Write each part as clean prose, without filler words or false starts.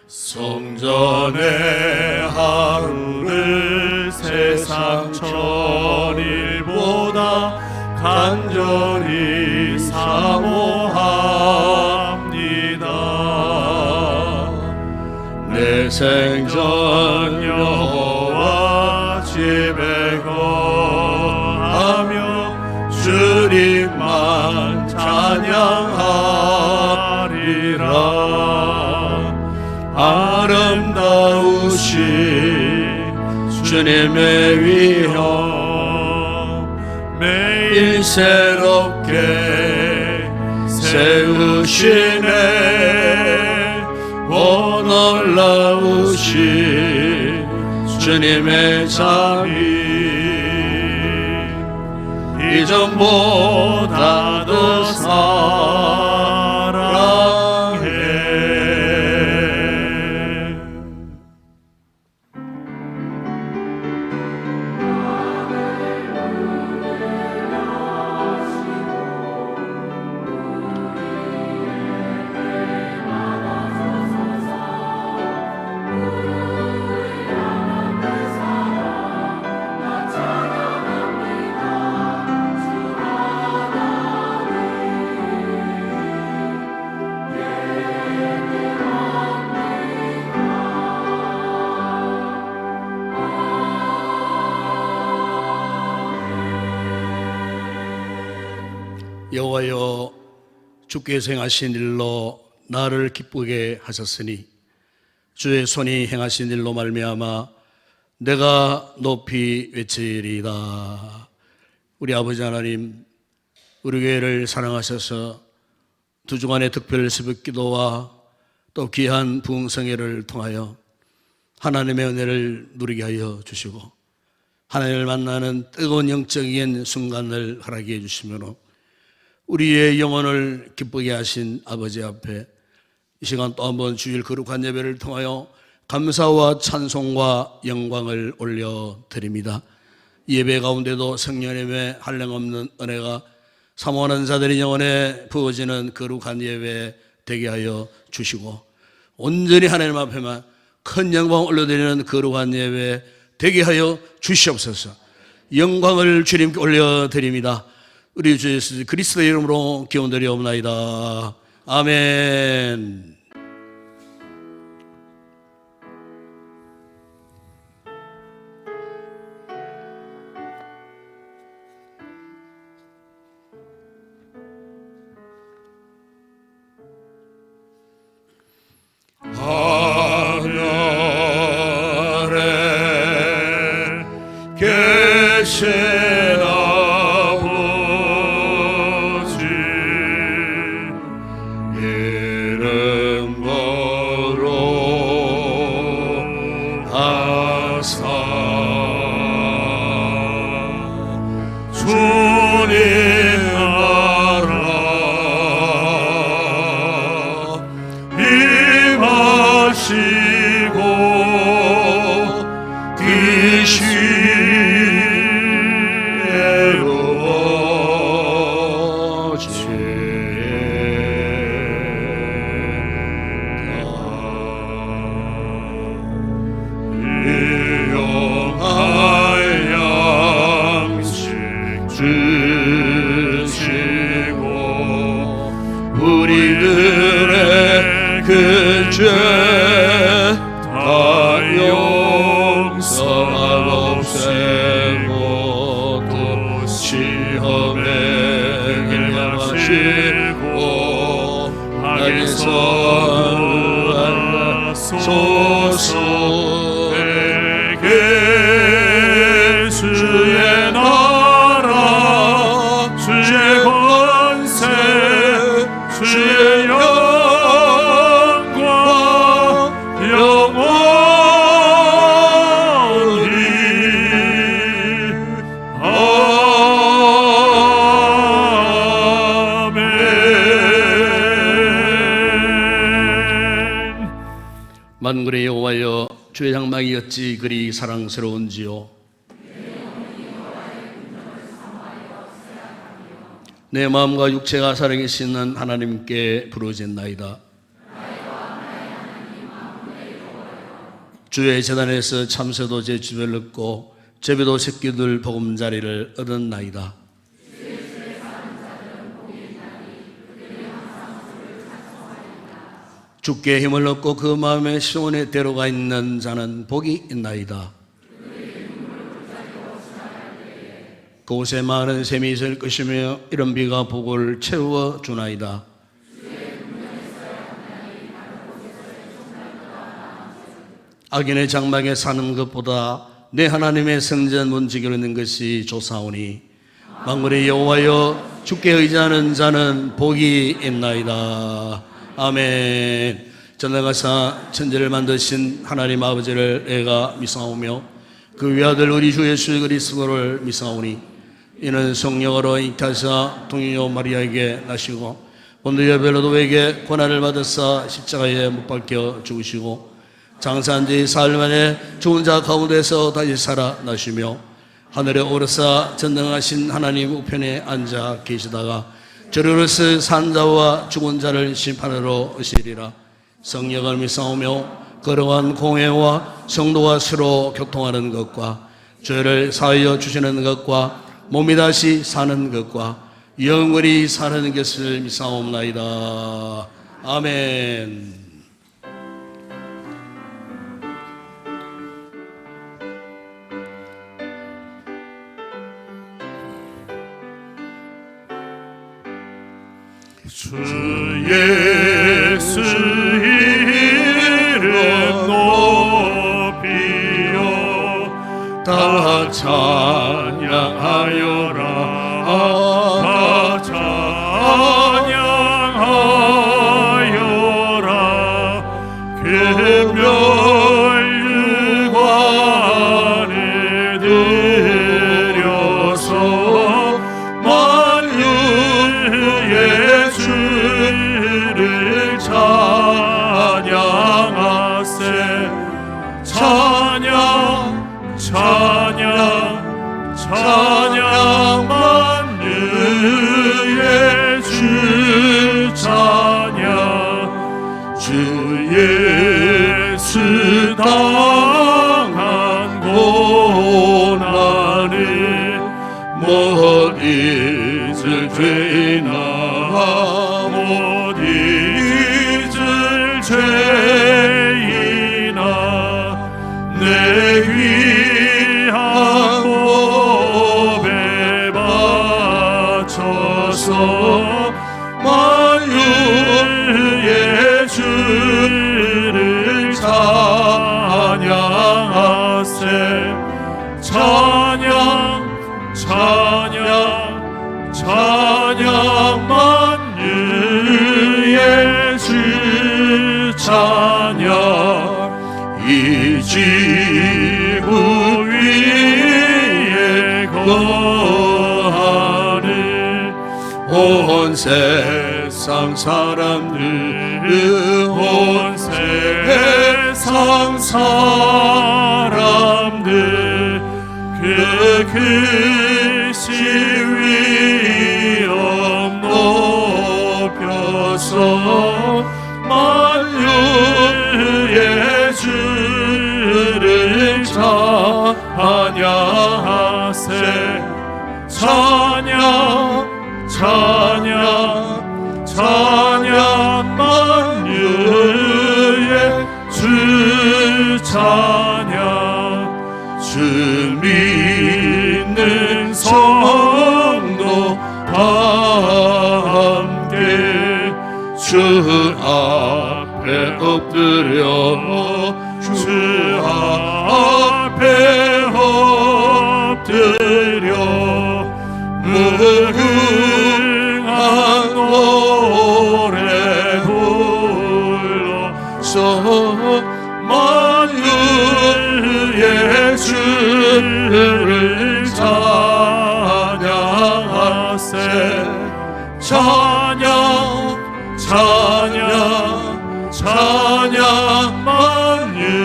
성전의 하루를 세상 천일보다 간절히 사모합니다. 내 생전 여호와 집에 거하며 주님만 찬양하리라. 아름다우신 주님의 위엄 매일 새롭게 세우시네. 오 놀라우신 주님의 자비 이전보다도 사랑해. 여호와여, 주께서 행하신 일로 나를 기쁘게 하셨으니 주의 손이 행하신 일로 말미암아 내가 높이 외치리이다. 우리 아버지 하나님, 우리 교회를 사랑하셔서 두 주간의 특별 새벽 기도와 또 귀한 부흥성회를 통하여 하나님의 은혜를 누리게 하여 주시고 하나님을 만나는 뜨거운 영적인 순간을 허락해 주시므로 우리의 영혼을 기쁘게 하신 아버지 앞에 이 시간 또 한번 주일 거룩한 예배를 통하여 감사와 찬송과 영광을 올려드립니다. 예배 가운데도 성령님의 한량없는 은혜가 사모하는 자들의 영혼에 부어지는 거룩한 예배 되게 하여 주시고 온전히 하나님 앞에만 큰 영광 올려드리는 거룩한 예배 되게 하여 주시옵소서. 영광을 주님께 올려드립니다. 우리 주 예수 그리스도의 이름으로 기원드리옵나이다. 아멘. 하늘에 계신 우리들의 그 죄 다 용서하옵시고 또 시험에 들려가시고 악에서 구하소서. 내게 주의 나라 주의 권세 주의 영광 영원히 아멘. 만군의 여호와여, 주의 장막이 어찌 그리 사랑스러운지요. 내 마음과 육체가 살아계시는 하나님께 부르짖나이다. 주의 재단에서 참새도 제 집을 얻고 제비도 새끼들 보금자리를 얻었나이다. 주께 힘을 얻고 그 마음에 시온에 데려가 있는 자는 복이 있나이다. 그곳에 많은 샘이 있을 것이며 이런 비가 복을 채워 주나이다. 악인의 장막에 사는 것보다 내 하나님의 성전 문지기로 있는 것이 좋사오니 만군의 여호와여 주께 의지하는 자는 복이 있나이다. 아멘. 전능하사 천지를 만드신 하나님 아버지를 내가 믿사오며 그 외아들 우리 주 예수 그리스도를 믿사오니 이는 성령으로 잉태하사 동요 마리아에게 나시고 본디오 빌라도에게 고난을 받으사 십자가에 못 박혀 죽으시고 장사한 지 사흘 만에 죽은 자 가운데서 다시 살아나시며 하늘에 오르사 전능하신 하나님 우편에 앉아 계시다가 저리로서 산 자와 죽은 자를 심판하러 오시리라. 성령을 믿사오며 거룩한 공회와 성도와 서로 교통하는 것과 죄를 사하여 주시는 것과 몸이 다시 사는 것과 영원히 사는 것을 믿사옵나이다. 아멘. 주 예수 이름 높이요 다 찬양하여라 다 찬양하여라 금멸유관에 들여서 만유의 주를 찬양하세 찬양 찬양 찬양 만유의 주 찬양 주 예수 당한 고난을 못 잊을 죄나 못 잊을 죄이나 내 귀한 몸에 바쳐서 만유의 주를 찬양하세 찬양 찬양 찬양 만유의 주 찬양 이 지구 위에 거하는 온 세상 사람들 온 세상 사람들 그 글씨 위엄 높여서 만유의 주를 찬양하세 찬양 찬양 찬양 만유의 주 찬양 주 믿는 성도 함께 주 앞에 엎드려 주 앞에 엎드려 무궁한 노래 불러서 만유의 주를 찬양하세 찬양 찬양 찬양 만유의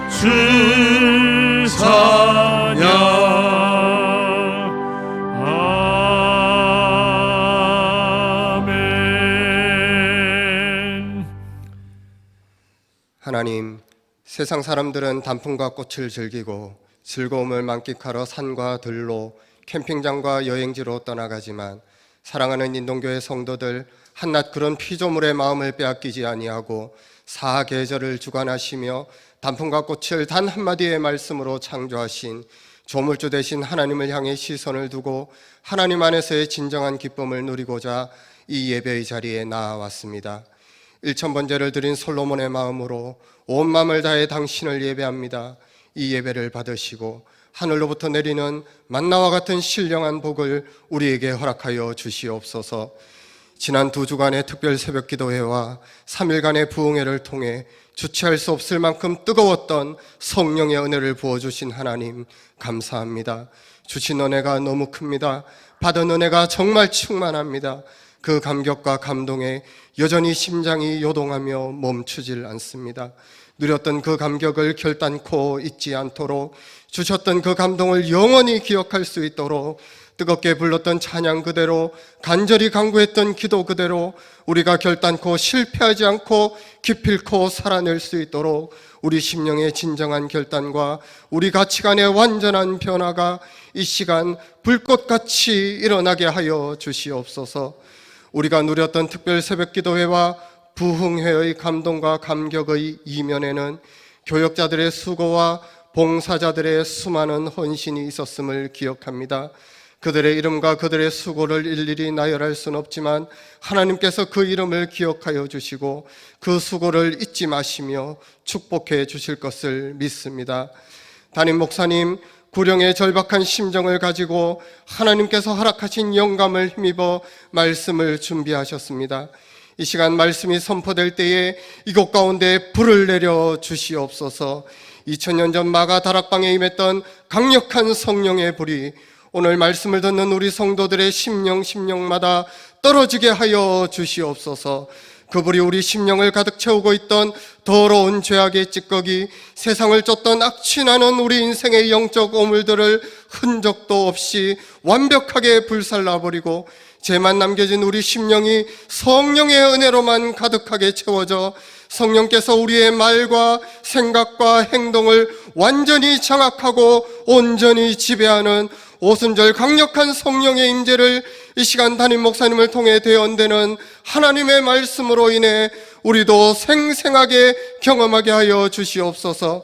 주 찬양 하나님, 세상 사람들은 단풍과 꽃을 즐기고 즐거움을 만끽하러 산과 들로 캠핑장과 여행지로 떠나가지만 사랑하는 인동교회 성도들 한낱 그런 피조물의 마음을 빼앗기지 아니하고 사계절을 주관하시며 단풍과 꽃을 단 한마디의 말씀으로 창조하신 조물주 되신 하나님을 향해 시선을 두고 하나님 안에서의 진정한 기쁨을 누리고자 이 예배의 자리에 나아왔습니다. 1000번제를 드린 솔로몬의 마음으로 온 마음을 다해 당신을 예배합니다. 이 예배를 받으시고 하늘로부터 내리는 만나와 같은 신령한 복을 우리에게 허락하여 주시옵소서. 지난 2주간의 특별 새벽 기도회와 3일간의 부흥회를 통해 주체할 수 없을 만큼 뜨거웠던 성령의 은혜를 부어주신 하나님 감사합니다. 주신 은혜가 너무 큽니다. 받은 은혜가 정말 충만합니다. 그 감격과 감동에 여전히 심장이 요동하며 멈추질 않습니다. 누렸던 그 감격을 결단코 잊지 않도록, 주셨던 그 감동을 영원히 기억할 수 있도록, 뜨겁게 불렀던 찬양 그대로, 간절히 간구했던 기도 그대로 우리가 결단코 실패하지 않고 기필코 살아낼 수 있도록 우리 심령의 진정한 결단과 우리 가치관의 완전한 변화가 이 시간 불꽃같이 일어나게 하여 주시옵소서. 우리가 누렸던 특별 새벽 기도회와 부흥회의 감동과 감격의 이면에는 교역자들의 수고와 봉사자들의 수많은 헌신이 있었음을 기억합니다. 그들의 이름과 그들의 수고를 일일이 나열할 수는 없지만 하나님께서 그 이름을 기억하여 주시고 그 수고를 잊지 마시며 축복해 주실 것을 믿습니다. 담임 목사님, 구령의 절박한 심정을 가지고 하나님께서 허락하신 영감을 힘입어 말씀을 준비하셨습니다. 이 시간 말씀이 선포될 때에 이곳 가운데 불을 내려 주시옵소서. 2000년 전 마가 다락방에 임했던 강력한 성령의 불이 오늘 말씀을 듣는 우리 성도들의 심령마다 떨어지게 하여 주시옵소서. 그 불이 우리 심령을 가득 채우고 있던 더러운 죄악의 찌꺼기, 세상을 쫓던 악취나는 우리 인생의 영적 오물들을 흔적도 없이 완벽하게 불살라버리고 죄만 남겨진 우리 심령이 성령의 은혜로만 가득하게 채워져 성령께서 우리의 말과 생각과 행동을 완전히 장악하고 온전히 지배하는 오순절 강력한 성령의 임재를 이 시간 담임 목사님을 통해 대언되는 하나님의 말씀으로 인해 우리도 생생하게 경험하게 하여 주시옵소서.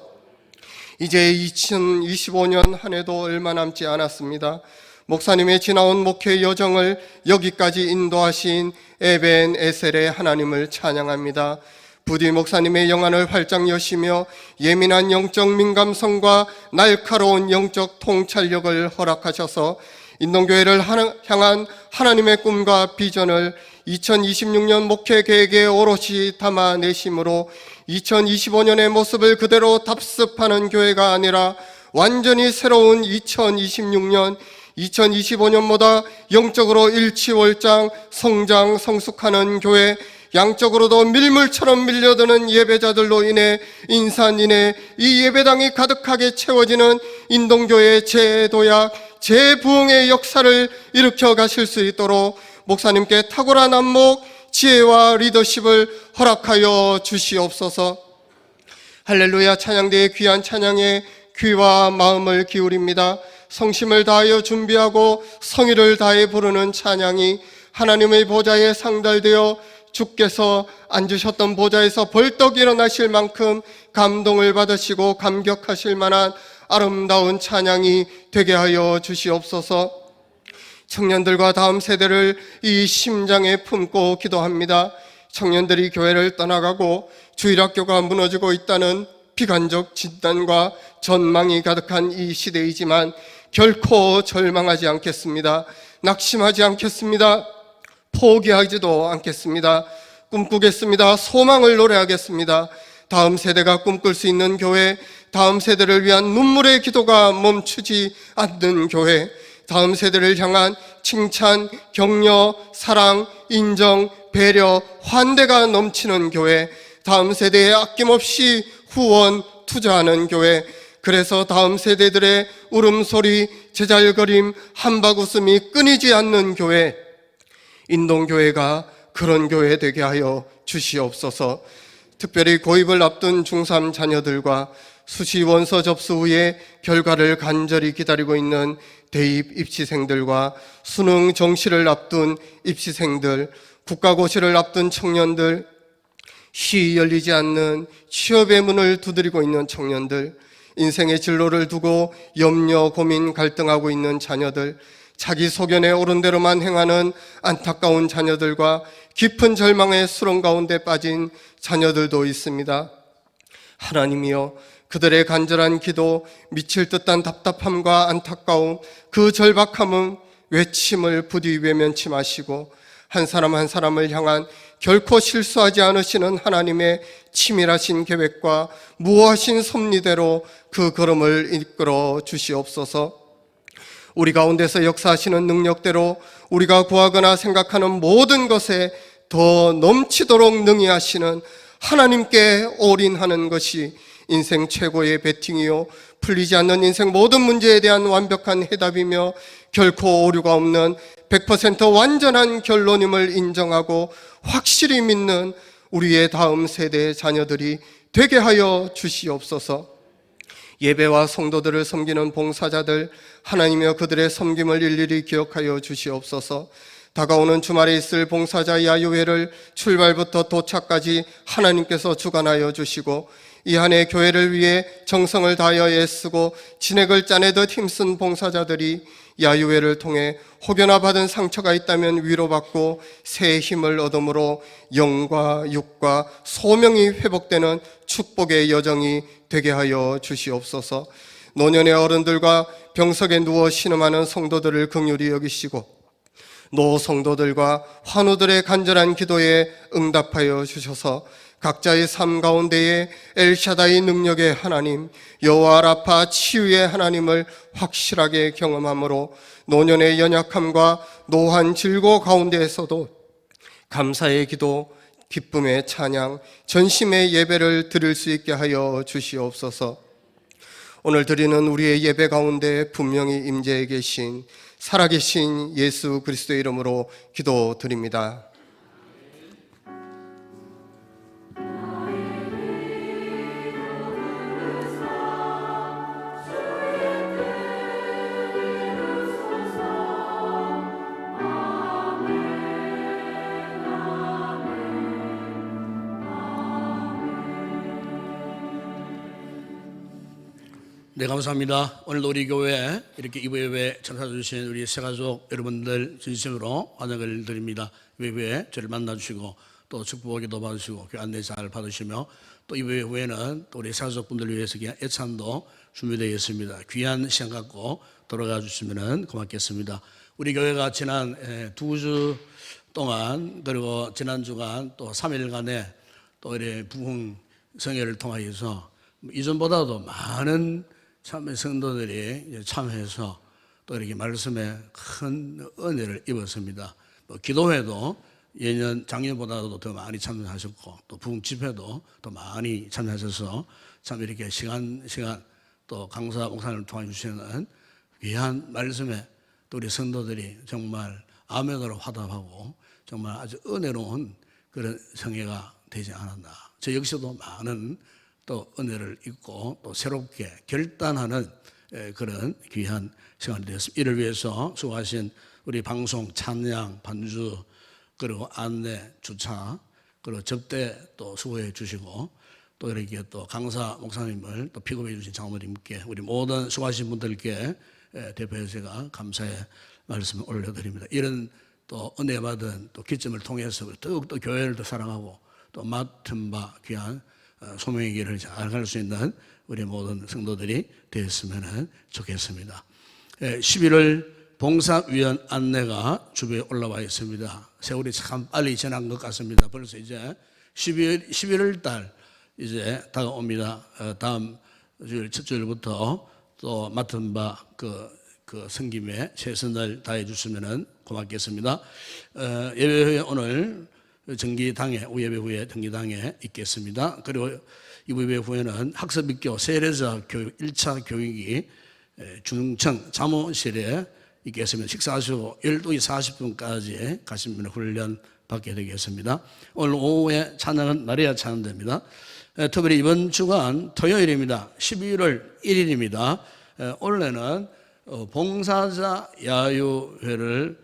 이제 2025년 한 해도 얼마 남지 않았습니다. 목사님의 지나온 목회 여정을 여기까지 인도하신 에벤 에셀의 하나님을 찬양합니다. 부디 목사님의 영안을 활짝 여시며 예민한 영적 민감성과 날카로운 영적 통찰력을 허락하셔서 인동교회를 향한 하나님의 꿈과 비전을 2026년 목회 계획에 오롯이 담아내심으로 2025년의 모습을 그대로 답습하는 교회가 아니라 완전히 새로운 2026년 2025년보다 영적으로 일치월장 성장 성숙하는 교회, 양적으로도 밀물처럼 밀려드는 예배자들로 인해 인산인해 이 예배당이 가득하게 채워지는 인동교회의 재도약, 재부흥의 역사를 일으켜 가실 수 있도록 목사님께 탁월한 안목, 지혜와 리더십을 허락하여 주시옵소서. 할렐루야 찬양대의 귀한 찬양에 귀와 마음을 기울입니다. 성심을 다하여 준비하고 성의를 다해 부르는 찬양이 하나님의 보좌에 상달되어 주께서 앉으셨던 보좌에서 벌떡 일어나실 만큼 감동을 받으시고 감격하실 만한 아름다운 찬양이 되게 하여 주시옵소서. 청년들과 다음 세대를 이 심장에 품고 기도합니다. 청년들이 교회를 떠나가고 주일학교가 무너지고 있다는 비관적 진단과 전망이 가득한 이 시대이지만 결코 절망하지 않겠습니다. 낙심하지 않겠습니다. 포기하지도 않겠습니다. 꿈꾸겠습니다. 소망을 노래하겠습니다. 다음 세대가 꿈꿀 수 있는 교회, 다음 세대를 위한 눈물의 기도가 멈추지 않는 교회, 다음 세대를 향한 칭찬, 격려, 사랑, 인정, 배려, 환대가 넘치는 교회, 다음 세대에 아낌없이 후원, 투자하는 교회, 그래서 다음 세대들의 울음소리, 제잘거림, 한박웃음이 끊이지 않는 교회, 인동교회가 그런 교회 되게 하여 주시옵소서. 특별히 고입을 앞둔 중3 자녀들과 수시 원서 접수 후에 결과를 간절히 기다리고 있는 대입 입시생들과 수능 정시를 앞둔 입시생들, 국가고시를 앞둔 청년들, 쉬 열리지 않는 취업의 문을 두드리고 있는 청년들, 인생의 진로를 두고 염려, 고민, 갈등하고 있는 자녀들, 자기 소견에 옳은 대로만 행하는 안타까운 자녀들과 깊은 절망의 수렁 가운데 빠진 자녀들도 있습니다. 하나님이여, 그들의 간절한 기도, 미칠 듯한 답답함과 안타까움, 그 절박함은 외침을 부디 외면치 마시고 한 사람 한 사람을 향한 결코 실수하지 않으시는 하나님의 치밀하신 계획과 무호하신 섭리대로 그 걸음을 이끌어 주시옵소서. 우리 가운데서 역사하시는 능력대로 우리가 구하거나 생각하는 모든 것에 더 넘치도록 능히 하시는 하나님께 올인하는 것이 인생 최고의 베팅이요, 풀리지 않는 인생 모든 문제에 대한 완벽한 해답이며 결코 오류가 없는 100% 완전한 결론임을 인정하고 확실히 믿는 우리의 다음 세대의 자녀들이 되게 하여 주시옵소서. 예배와 성도들을 섬기는 봉사자들, 하나님이여 그들의 섬김을 일일이 기억하여 주시옵소서. 다가오는 주말에 있을 봉사자 야유회를 출발부터 도착까지 하나님께서 주관하여 주시고, 이 한 해 교회를 위해 정성을 다하여 애쓰고 진액을 짜내듯 힘쓴 봉사자들이 야유회를 통해 혹여나 받은 상처가 있다면 위로받고 새 힘을 얻음으로 영과 육과 소명이 회복되는 축복의 여정이 되게 하여 주시옵소서. 노년의 어른들과 병석에 누워 신음하는 성도들을 긍휼히 여기시고 노 성도들과 환우들의 간절한 기도에 응답하여 주셔서 각자의 삶 가운데에 엘샤다이 능력의 하나님, 여호와 라파 치유의 하나님을 확실하게 경험함으로 노년의 연약함과 노한 질고 가운데에서도 감사의 기도, 기쁨의 찬양, 전심의 예배를 드릴 수 있게 하여 주시옵소서. 오늘 드리는 우리의 예배 가운데 분명히 임재해 계신 살아계신 예수 그리스도의 이름으로 기도드립니다. 네, 감사합니다. 오늘도 우리 교회에 이렇게 이브예배 참석해주신 우리 새가족 여러분들 진심으로 환영을 드립니다. 이브예배에 저를 만나주시고 또 축복기도 받으시고 교회 안내 잘 받으시며 또 이브예배 후에는 또 우리 새가족분들을 위해서 귀한 애찬도 준비되어 있습니다. 귀한 시간 갖고 돌아가 주시면 고맙겠습니다. 우리 교회가 지난 2주 동안 그리고 지난 주간 또 3일간에 또 이렇게 부흥 성회를 통하여서 이전보다도 많은 참 성도들이 참여해서 또 이렇게 말씀에 큰 은혜를 입었습니다. 기도회도 예년 작년보다도 더 많이 참여하셨고 또 부흥 집회도 더 많이 참여하셔서 참 이렇게 시간 또 강사 목사님을 통해 주시는 귀한 말씀에 또 우리 성도들이 정말 아멘으로 화답하고 정말 아주 은혜로운 그런 성회가 되지 않았나. 저 역시도 많은 또 은혜를 입고 또 새롭게 결단하는 그런 귀한 시간이 되었습니다. 이를 위해서 수고하신 우리 방송, 찬양, 반주, 그리고 안내, 주차, 그리고 접대 또 수고해 주시고 또 이렇게 또 강사 목사님을 또 픽업해 주신 장모님께 우리 모든 수고하신 분들께 대표해서 제가 감사의 말씀을 올려드립니다. 이런 또 은혜 받은 또 기점을 통해서 더욱더 교회를 더 사랑하고 또 맡은 바 귀한 소명의 길을 잘 갈 수 있는 우리 모든 성도들이 되었으면 좋겠습니다. 11월 봉사위원 안내가 주변에 올라와 있습니다. 세월이 참 빨리 지난 것 같습니다. 벌써 이제 11월 달 이제 다가옵니다. 다음 주일 첫 주일부터 또 맡은 바 그 섬김에 최선을 다해 주시면 고맙겠습니다. 예배 후에 오늘 정기당회, 우예배 후에 정기당회 있겠습니다. 그리고 이후예배 후에는 학습입교 세례자 교육 1차 교육이 중청 사무실에 있겠습니다. 식사하시고 12시 40분까지 가시면 훈련 받게 되겠습니다. 오늘 오후에 찬양은 마리아 찬양대입니다. 특별히 이번 주간 토요일입니다. 12월 1일입니다. 원래는 봉사자 야유회를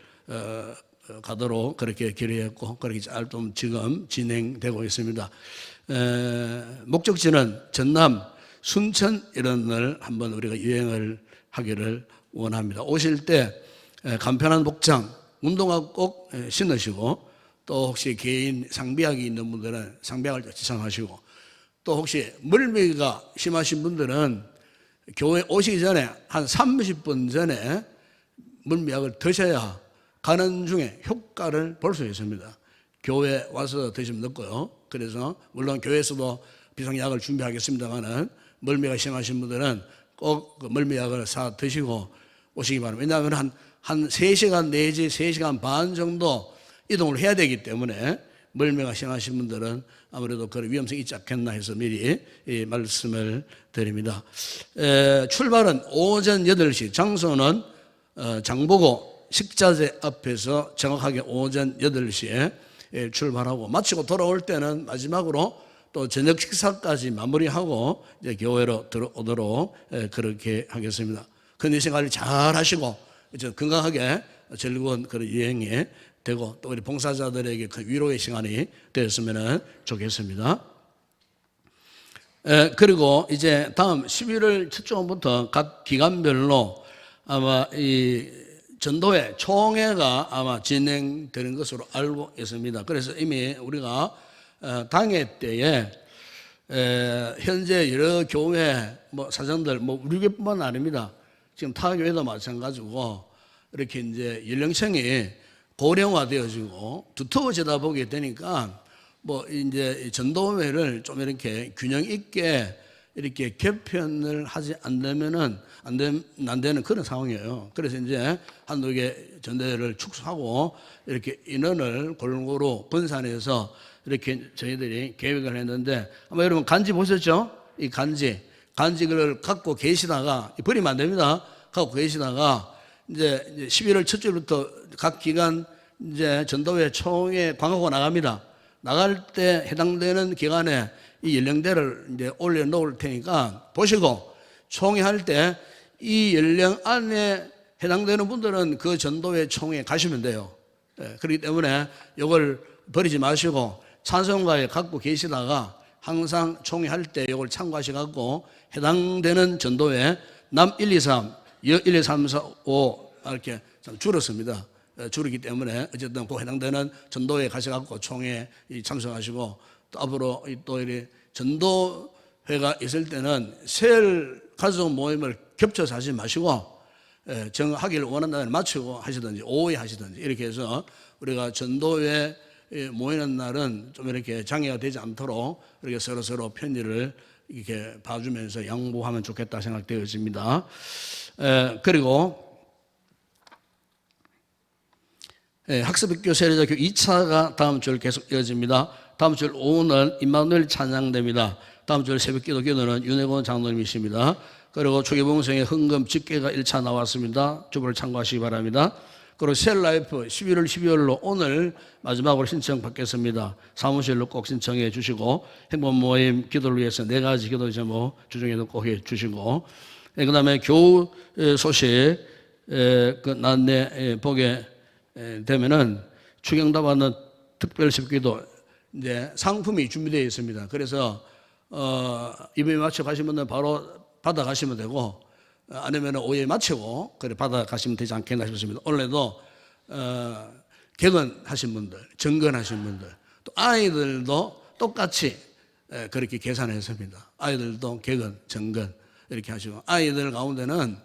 가도록 그렇게 결의했고 그렇게 잘 좀 지금 진행되고 있습니다. 목적지는 전남, 순천 이런 날 한번 우리가 여행을 하기를 원합니다. 오실 때 간편한 복장, 운동화 꼭 신으시고 또 혹시 개인 상비약이 있는 분들은 상비약을 지참하시고 또 혹시 멀미가 심하신 분들은 교회 오시기 전에 한 30분 전에 멀미약을 드셔야 가는 중에 효과를 볼 수 있습니다. 교회 와서 드시면 늦고요. 그래서 물론 교회에서도 비상약을 준비하겠습니다만은 멀미가 심하신 분들은 꼭 그 멀미약을 사 드시고 오시기 바랍니다. 왜냐하면 한 3시간 내지 3시간 반 정도 이동을 해야 되기 때문에 멀미가 심하신 분들은 아무래도 그런 위험성이 있지 않겠나 해서 미리 말씀을 드립니다. 출발은 오전 8시, 장소는 장보고 식자재 앞에서 정확하게 오전 8시에 출발하고 마치고 돌아올 때는 마지막으로 또 저녁 식사까지 마무리하고 이제 교회로 들어오도록 그렇게 하겠습니다. 컨디션 관리 잘 하시고 건강하게 즐거운 그런 여행이 되고 또 우리 봉사자들에게 그 위로의 시간이 되었으면 좋겠습니다. 그리고 이제 다음 11월 첫 주부터 각 기간별로 아마 이 전도회 총회가 아마 진행되는 것으로 알고 있습니다. 그래서 이미 우리가 당회 때에 현재 여러 교회 사장들 우리 교회뿐만 아닙니다. 지금 타 교회도 마찬가지고 이렇게 이제 연령층이 고령화되어지고 두터워지다 보게 되니까 이제 전도회를 좀 이렇게 균형 있게 이렇게 개편을 하지 않으면은 안 되는 그런 상황이에요. 그래서 이제 한두 개 전도회를 축소하고 이렇게 인원을 골고루 분산해서 이렇게 저희들이 계획을 했는데 아마 여러분 간지 보셨죠? 이 간지를 갖고 계시다가 버리면 안 됩니다. 갖고 계시다가 이제 11월 첫 주부터 각 기간 이제 전도회 총회 광고가 나갑니다. 나갈 때 해당되는 기간에 이 연령대를 이제 올려놓을 테니까 보시고 총회 할 때 이 연령 안에 해당되는 분들은 그 전도회 총회에 가시면 돼요. 그렇기 때문에 이걸 버리지 마시고 찬송가에 갖고 계시다가 항상 총회 할 때 이걸 참고하셔갖고 해당되는 전도회 남 1, 2, 3, 여 1, 2, 3, 4, 5 이렇게 줄었습니다. 줄이기 때문에 어쨌든 그 해당되는 전도회에 가셔갖고 총회에 참석하시고 또 앞으로 또 이렇게 전도회가 있을 때는 셀 가족 모임을 겹쳐서 하지 마시고 정하기를 원한다면 맞추고 하시든지 오후에 하시든지 이렇게 해서 우리가 전도회 모이는 날은 좀 이렇게 장애가 되지 않도록 이렇게 서로 편의를 이렇게 봐주면서 양보하면 좋겠다 생각되어집니다. 그리고 학습학교 세례자교 2차가 다음 주일 계속 이어집니다. 다음 주일 오후는 임마누엘 찬양됩니다. 다음 주일 새벽 기도교는 윤혜곤 장로님이십니다. 그리고 초기봉성의 헌금 집계가 1차 나왔습니다. 주부를 참고하시기 바랍니다. 그리고 셀라이프 11월 12월로 오늘 마지막으로 신청 받겠습니다. 사무실로 꼭 신청해 주시고 행복 모임 기도를 위해서 4가지 기도 제목 주중에도 꼭 해 주시고 그 다음에 교우 소식 그 안내 보게 되면은 추경다 받는 특별 집기도 이제 상품이 준비되어 있습니다. 그래서 입에 맞춰 가신 분들은 바로 받아 가시면 되고 아니면 오후에 마치고 그래 받아 가시면 되지 않겠나 싶습니다. 원래도 개근하신 분들, 정근하신 분들, 또 아이들도 똑같이 그렇게 계산했습니다. 아이들도 개근, 정근 이렇게 하시고 아이들 가운데는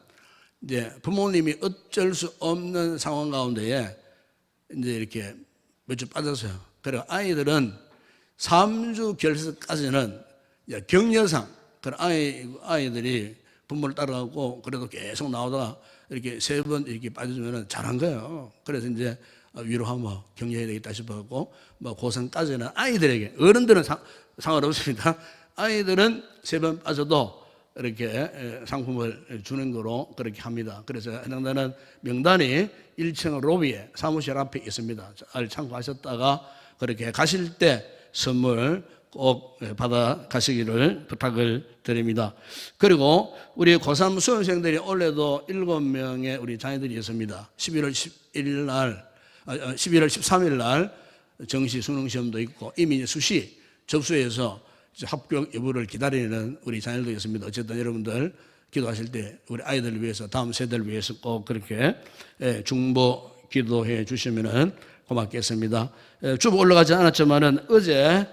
이제 부모님이 어쩔 수 없는 상황 가운데에 이제 이렇게 몇 주 빠졌어요. 그래서 아이들은 3주 결석까지는 격려상 그런 아이들이 부모를 따라가고 그래도 계속 나오다가 이렇게 3번 이렇게 빠져주면 잘한 거예요. 그래서 이제 위로하고 격려해야 되겠다 싶어갖고 고3까지는 아이들에게 어른들은 상관없습니다. 아이들은 3번 빠져도 이렇게 상품을 주는 거로 그렇게 합니다. 그래서 해당되는 명단이 1층 로비에 사무실 앞에 있습니다. 잘 참고하셨다가 그렇게 가실 때 선물 꼭 받아 가시기를 부탁을 드립니다. 그리고 우리 고3 수험생들이 올해도 7명의 우리 자녀들이 있습니다. 11월 13일 날 정시 수능 시험도 있고 이미 수시 접수해서 합격 여부를 기다리는 우리 자녀들도 있습니다. 어쨌든 여러분들 기도하실 때 우리 아이들을 위해서 다음 세대를 위해서 꼭 그렇게 중보 기도해 주시면 고맙겠습니다. 쭉 올라가지 않았지만은 어제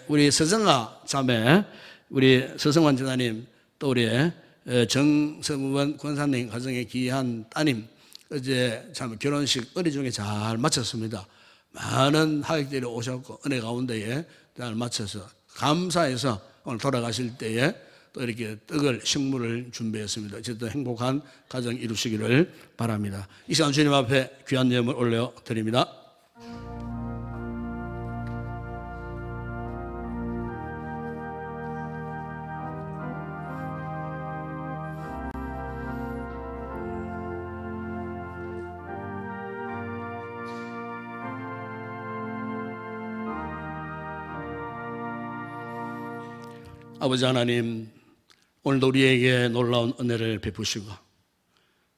우리 서성아 자매, 우리 서성환 지사님, 또 우리 정성원 권사님 가정의 귀한 따님 어제 참 결혼식 어리 중에 잘 마쳤습니다. 많은 하객들이 오셨고 은혜 가운데에 잘 마쳐서 감사해서 오늘 돌아가실 때에 또 이렇게 떡을 식물을 준비했습니다. 어쨌든 행복한 가정 이루시기를 바랍니다. 이 시간 주님 앞에 귀한 예물 올려드립니다. 아버지 하나님, 오늘도 우리에게 놀라운 은혜를 베푸시고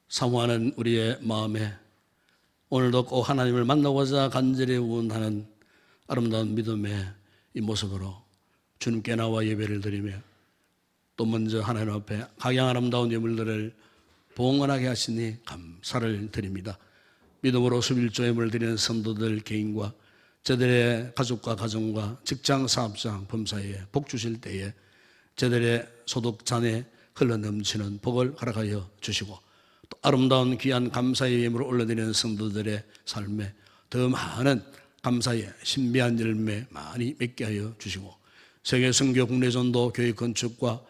사모하는 우리의 마음에 오늘도 꼭 하나님을 만나고자 간절히 원하는 아름다운 믿음의 이 모습으로 주님께 나와 예배를 드리며 또 먼저 하나님 앞에 각양 아름다운 예물들을 봉헌하게 하시니 감사를 드립니다. 믿음으로 11조 예물을 드리는 성도들 개인과 저들의 가족과 가정과 직장 사업장 범사에 복 주실 때에 저들의 소득 잔에 흘러넘치는 복을 허락하여 주시고 또 아름다운 귀한 감사의 예물을 올려드리는 성도들의 삶에 더 많은 감사의 신비한 열매 많이 맺게 하여 주시고 세계 선교 국내 전도 교회 건축과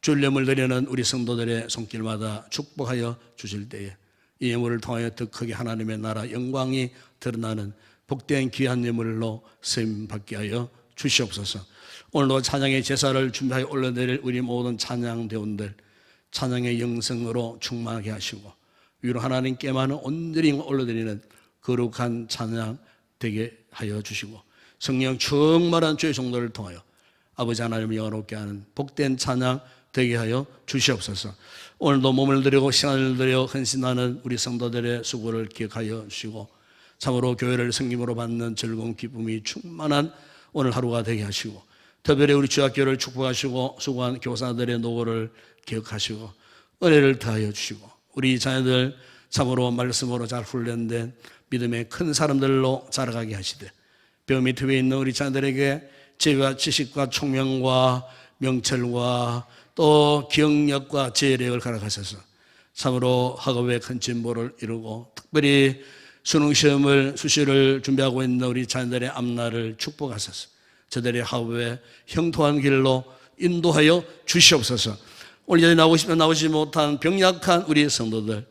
주일예물 드리는 우리 성도들의 손길마다 축복하여 주실 때에 이 예물을 통하여 더 크게 하나님의 나라 영광이 드러나는 복된 귀한 예물로 쓰임 받게 하여 주시옵소서. 오늘도 찬양의 제사를 준비하여 올려드릴 우리 모든 찬양대원들 찬양의 영성으로 충만하게 하시고 위로 하나님께만 온전히 올려드리는 거룩한 찬양 되게 하여 주시고 성령 충만한 주의 종도를 통하여 아버지 하나님을 영화롭게 하는 복된 찬양 되게 하여 주시옵소서. 오늘도 몸을 들이고 시간을 들여 헌신하는 우리 성도들의 수고를 기억하여 주시고 참으로 교회를 성김으로 받는 즐거운 기쁨이 충만한 오늘 하루가 되게 하시고 특별히 우리 주학교를 축복하시고 수고한 교사들의 노고를 기억하시고 은혜를 더하여 주시고 우리 자녀들 참으로 말씀으로 잘 훈련된 믿음의 큰 사람들로 자라가게 하시되 뼈 밑에 있는 우리 자녀들에게 지혜와 지식과 총명과 명철과 또 기억력과 지혜력을 허락하셔서 참으로 학업의 큰 진보를 이루고 특별히 수능시험을 수시를 준비하고 있는 우리 자녀들의 앞날을 축복하셔서 저들의 학업에 형통한 길로 인도하여 주시옵소서. 오늘 여기 나오지 못한 병약한 우리 성도들,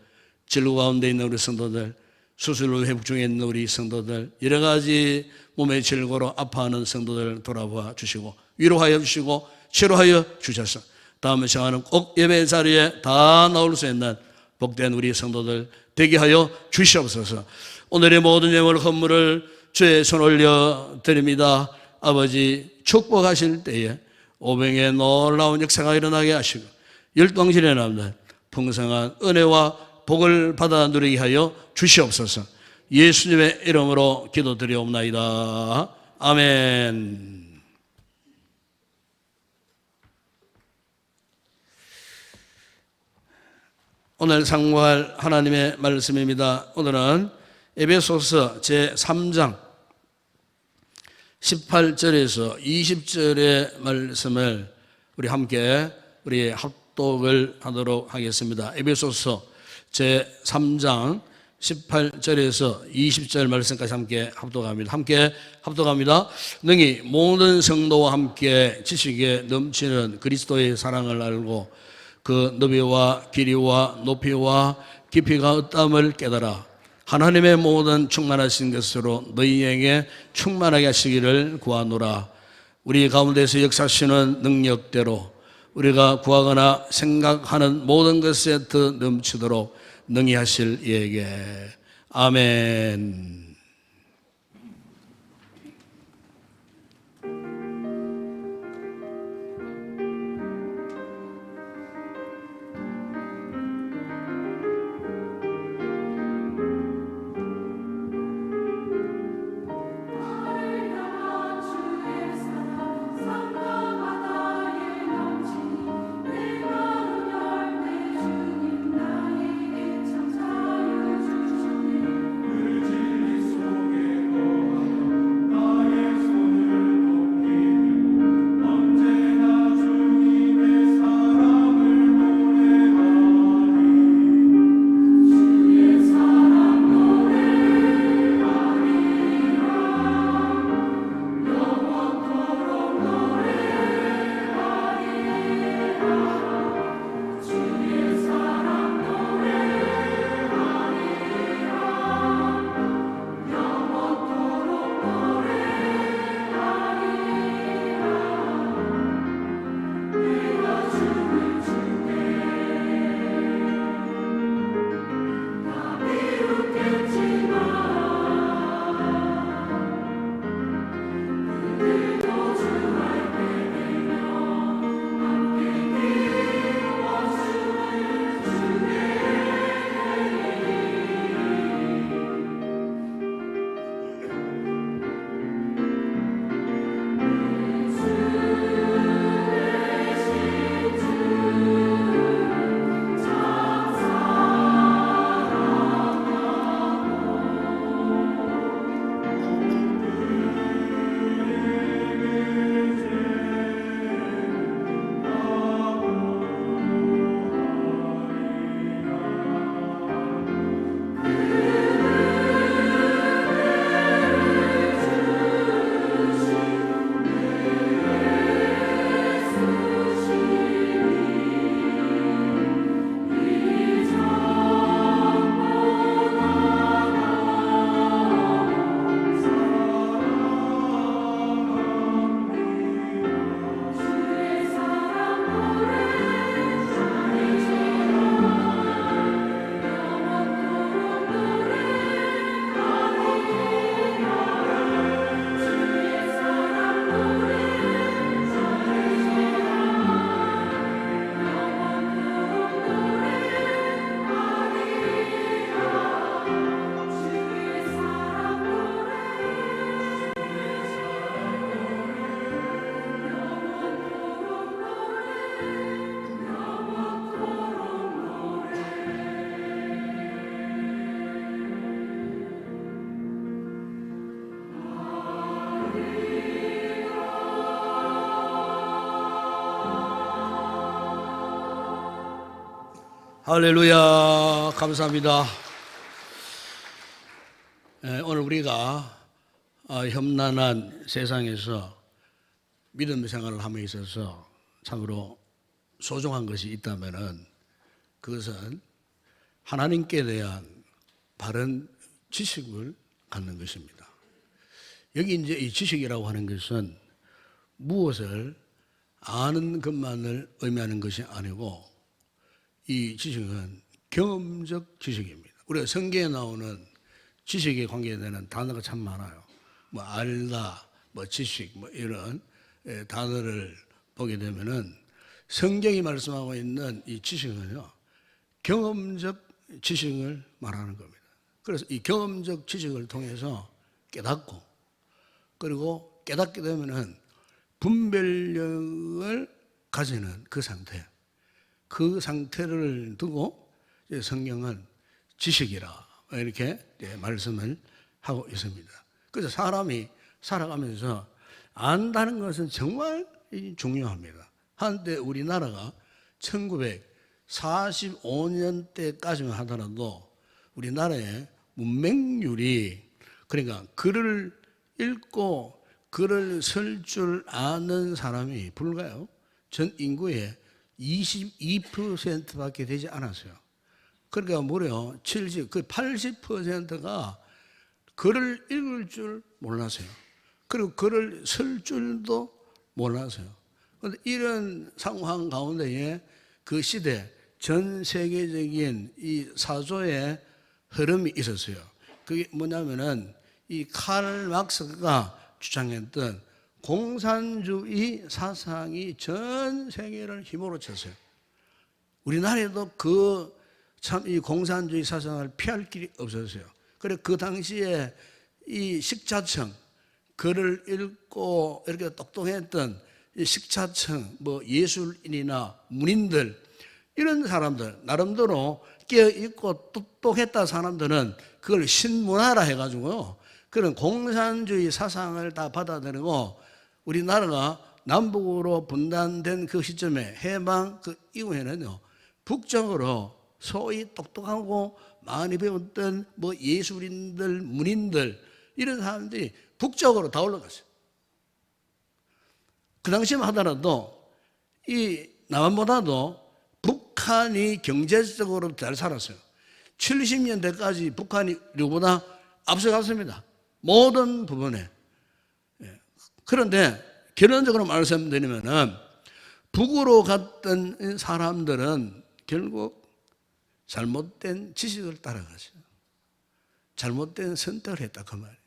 진료 가운데 있는 우리 성도들, 수술로 회복 중에 있는 우리 성도들, 여러 가지 몸의 질고로 아파하는 성도들 돌아봐 주시고 위로하여 주시고 치료하여 주셔서 다음 시간은 꼭 예배 자리에 다 나올 수 있는 복된 우리 성도들 되게 하여 주시옵소서. 오늘의 모든 예물 헌물을 주의 손 올려 드립니다. 아버지 축복하실 때에 오병의 놀라운 역사가 일어나게 하시고 열방실에 남는 풍성한 은혜와 복을 받아 누리게 하여 주시옵소서. 예수님의 이름으로 기도드리옵나이다. 아멘. 오늘 상고할 하나님의 말씀입니다. 오늘은 에베소서 제3장 18절에서 20절의 말씀을 우리 함께 우리 합독을 하도록 하겠습니다. 에베소서 제3장 18절에서 20절 말씀까지 함께 합독합니다. 함께 합독합니다. 능히 모든 성도와 함께 지식에 넘치는 그리스도의 사랑을 알고 그 너비와 길이와 높이와 깊이가 어떠함을 깨달아 하나님의 모든 충만하신 것으로 너희에게 충만하게 하시기를 구하노라. 우리 가운데서 역사하시는 능력대로 우리가 구하거나 생각하는 모든 것에 더 넘치도록 능히 하실 이에게. 아멘. 할렐루야. 감사합니다. 오늘 우리가 험난한 세상에서 믿음 생활을 함에 있어서 참으로 소중한 것이 있다면은 그것은 하나님께 대한 바른 지식을 갖는 것입니다. 여기 이제 이 지식이라고 하는 것은 무엇을 아는 것만을 의미하는 것이 아니고 이 지식은 경험적 지식입니다. 우리가 성경에 나오는 지식에 관계되는 단어가 참 많아요. 뭐 알다, 뭐 지식, 뭐 이런 단어를 보게 되면은 성경이 말씀하고 있는 이 지식은요, 경험적 지식을 말하는 겁니다. 그래서 이 경험적 지식을 통해서 깨닫고, 그리고 깨닫게 되면은 분별력을 가지는 그 상태, 그 상태를 두고 성경은 지식이라 이렇게 말씀을 하고 있습니다. 그래서 사람이 살아가면서 안다는 것은 정말 중요합니다. 한때 우리나라가 1945년대까지만 하더라도 우리나라의 문맹률이, 그러니까 글을 읽고 글을 쓸 줄 아는 사람이 불과요 전 인구의 22%밖에 되지 않았어요. 그러니까 무려 80%가 글을 읽을 줄 몰랐어요. 그리고 글을 쓸 줄도 몰랐어요. 그런데 이런 상황 가운데에 그 시대 전 세계적인 이 사조의 흐름이 있었어요. 그게 뭐냐면은 이 칼 막스가 주장했던 공산주의 사상이 전 세계를 힘으로 쳤어요. 우리나라에도 그 참 이 공산주의 사상을 피할 길이 없었어요. 그래 그 당시에 이 식자청 글을 읽고 이렇게 똑똑했던 이 식자청 뭐 예술인이나 문인들 이런 사람들 나름대로 깨어있고 똑똑했다 사람들은 그걸 신문화라 해가지고요. 그런 공산주의 사상을 다 받아들이고 우리나라가 남북으로 분단된 그 시점에 해방 그 이후에는요. 북쪽으로 소위 똑똑하고 많이 배웠던 뭐 예술인들, 문인들 이런 사람들이 북쪽으로 다 올라갔어요. 그 당시만 하더라도 이 남한보다도 북한이 경제적으로 잘 살았어요. 70년대까지 북한이 우리보다 앞서갔습니다. 모든 부분에. 그런데 결론적으로 말씀드리면은 북으로 갔던 사람들은 결국 잘못된 지식을 따라가죠. 잘못된 선택을 했다 그 말이에요.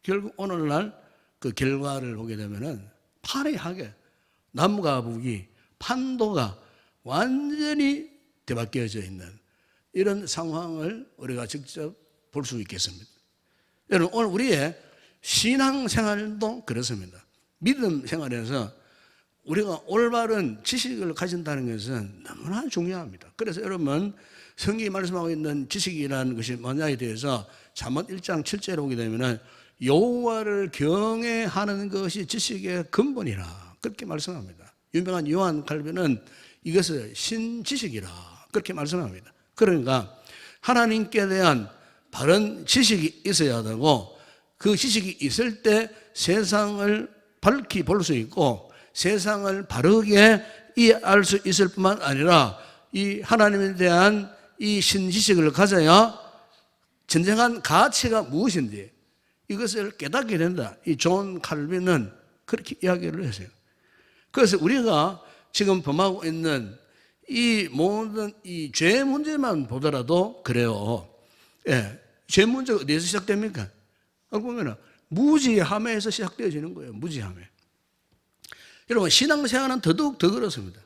결국 오늘날 그 결과를 보게 되면은 파리하게 남과 북이 판도가 완전히 뒤바뀌어져 있는 이런 상황을 우리가 직접 볼 수 있겠습니다. 여러분 오늘 우리의 신앙생활도 그렇습니다. 믿음 생활에서 우리가 올바른 지식을 가진다는 것은 너무나 중요합니다. 그래서 여러분 성경이 말씀하고 있는 지식이라는 것이 뭐냐에 대해서 잠언 1장 7절에 오게 되면 여호와를 경외하는 것이 지식의 근본이라 그렇게 말씀합니다. 유명한 요한 칼빈은 이것을 신지식이라 그렇게 말씀합니다. 그러니까 하나님께 대한 바른 지식이 있어야 되고 그 지식이 있을 때 세상을 밝히 볼 수 있고 세상을 바르게 이해할 수 있을 뿐만 아니라 이 하나님에 대한 이 신지식을 가져야 진정한 가치가 무엇인지 이것을 깨닫게 된다. 이 존 칼빈은 그렇게 이야기를 했어요. 그래서 우리가 지금 범하고 있는 이 모든 이 죄 문제만 보더라도 그래요. 예, 죄 문제가 어디에서 시작됩니까? 보면은 무지함에서 시작되어지는 거예요. 무지함에. 여러분 신앙생활은 더더욱 더 그렇습니다.